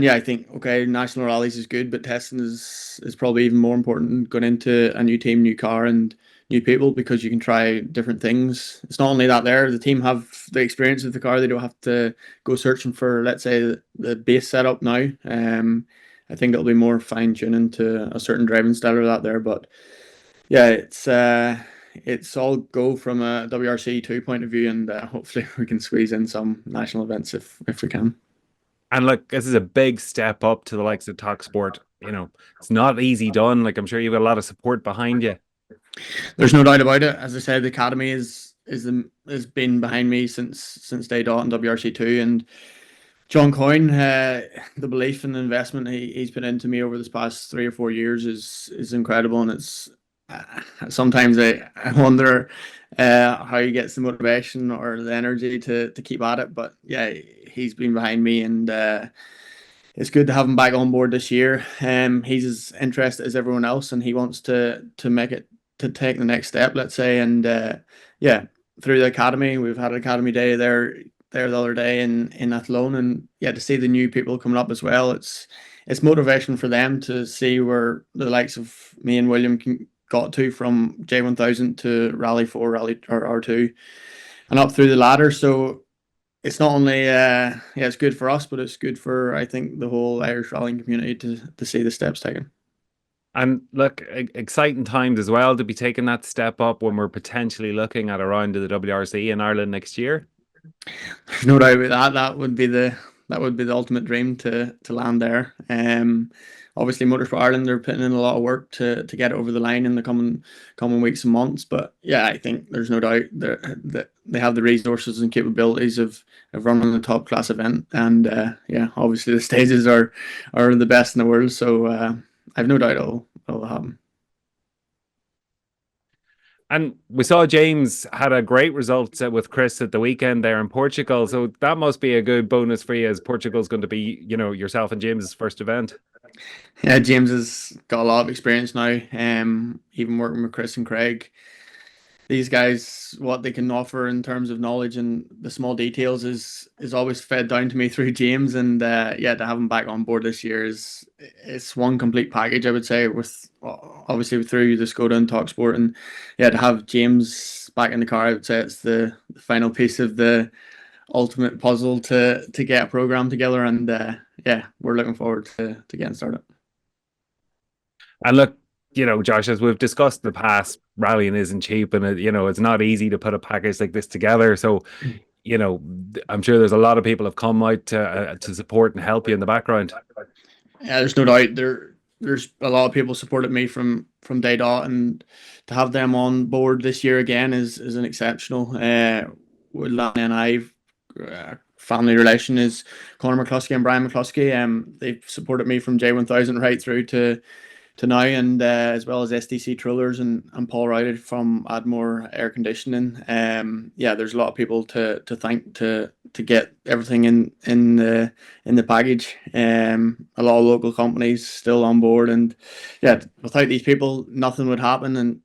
yeah, I think national rallies is good, but testing is probably even more important going into a new team, new car, and new people, because you can try different things. It's not only that the team have the experience of the car; they don't have to go searching for, let's say, the base setup now. I think it'll be more fine tuning to a certain driving style of that there, but yeah, it's all go from a WRC2 point of view, and hopefully we can squeeze in some national events if we can. And look, this is a big step up to the likes of Talk Sport. It's not easy done. Like, I'm sure you've got a lot of support behind you. There's no doubt about it. As I said, the academy has been behind me since day dot in WRC2, and John Coyne, the belief and the investment he's put into me over this past 3 or 4 years is incredible, and it's sometimes I wonder how he gets the motivation or the energy to keep at it. But yeah, he's been behind me, and it's good to have him back on board this year. He's as interested as everyone else, and he wants to take the next step, let's say. And yeah, through the academy, we've had an academy day there the other day in Athlone, and yeah, to see the new people coming up as well, it's motivation for them to see where the likes of me and William got to, from J1000 to Rally 4, Rally or R2, and up through the ladder. So it's not only it's good for us, but it's good for, I think, the whole Irish rallying community to see the steps taken. And look, exciting times as well to be taking that step up when we're potentially looking at a round of the WRC in Ireland next year. There's no doubt about that. That would be the ultimate dream to land there. Obviously, Motorsport Ireland, they're putting in a lot of work to get it over the line in the coming weeks and months. But yeah, I think there's no doubt that they have the resources and capabilities of running a top class event. And yeah, obviously the stages are the best in the world. So I've no doubt it'll happen. And we saw James had a great result with Chris at the weekend there in Portugal. So that must be a good bonus for you, as Portugal's going to be, yourself and James's first event. Yeah, James has got a lot of experience now. Even working with Chris and Craig, these guys, what they can offer in terms of knowledge and the small details is always fed down to me through James. And yeah, to have him back on board this year it's one complete package, I would say, with obviously through the Skoda and Talk Sport, and yeah, to have James back in the car, I would say it's the final piece of the ultimate puzzle to get a program together. And yeah, we're looking forward to getting started. And look, Josh, as we've discussed in the past, rallying isn't cheap, and it's not easy to put a package like this together. So, I'm sure there's a lot of people have come out to support and help you in the background. Yeah, there's no doubt. There's a lot of people supported me from day dot, and to have them on board this year again is an exceptional. With Lanny and I, family relation is Conor McCluskey and Brian McCluskey. They've supported me from J1000 right through to now, and as well as SDC Trollers and Paul Riley from Admore Air Conditioning. Yeah, there's a lot of people to thank to get everything in the package. A lot of local companies still on board, and yeah, without these people, nothing would happen. And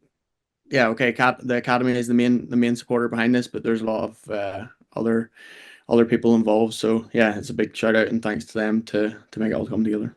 yeah, okay, the academy is the main supporter behind this, but there's a lot of other people involved. So yeah, it's a big shout out and thanks to them to make it all come together.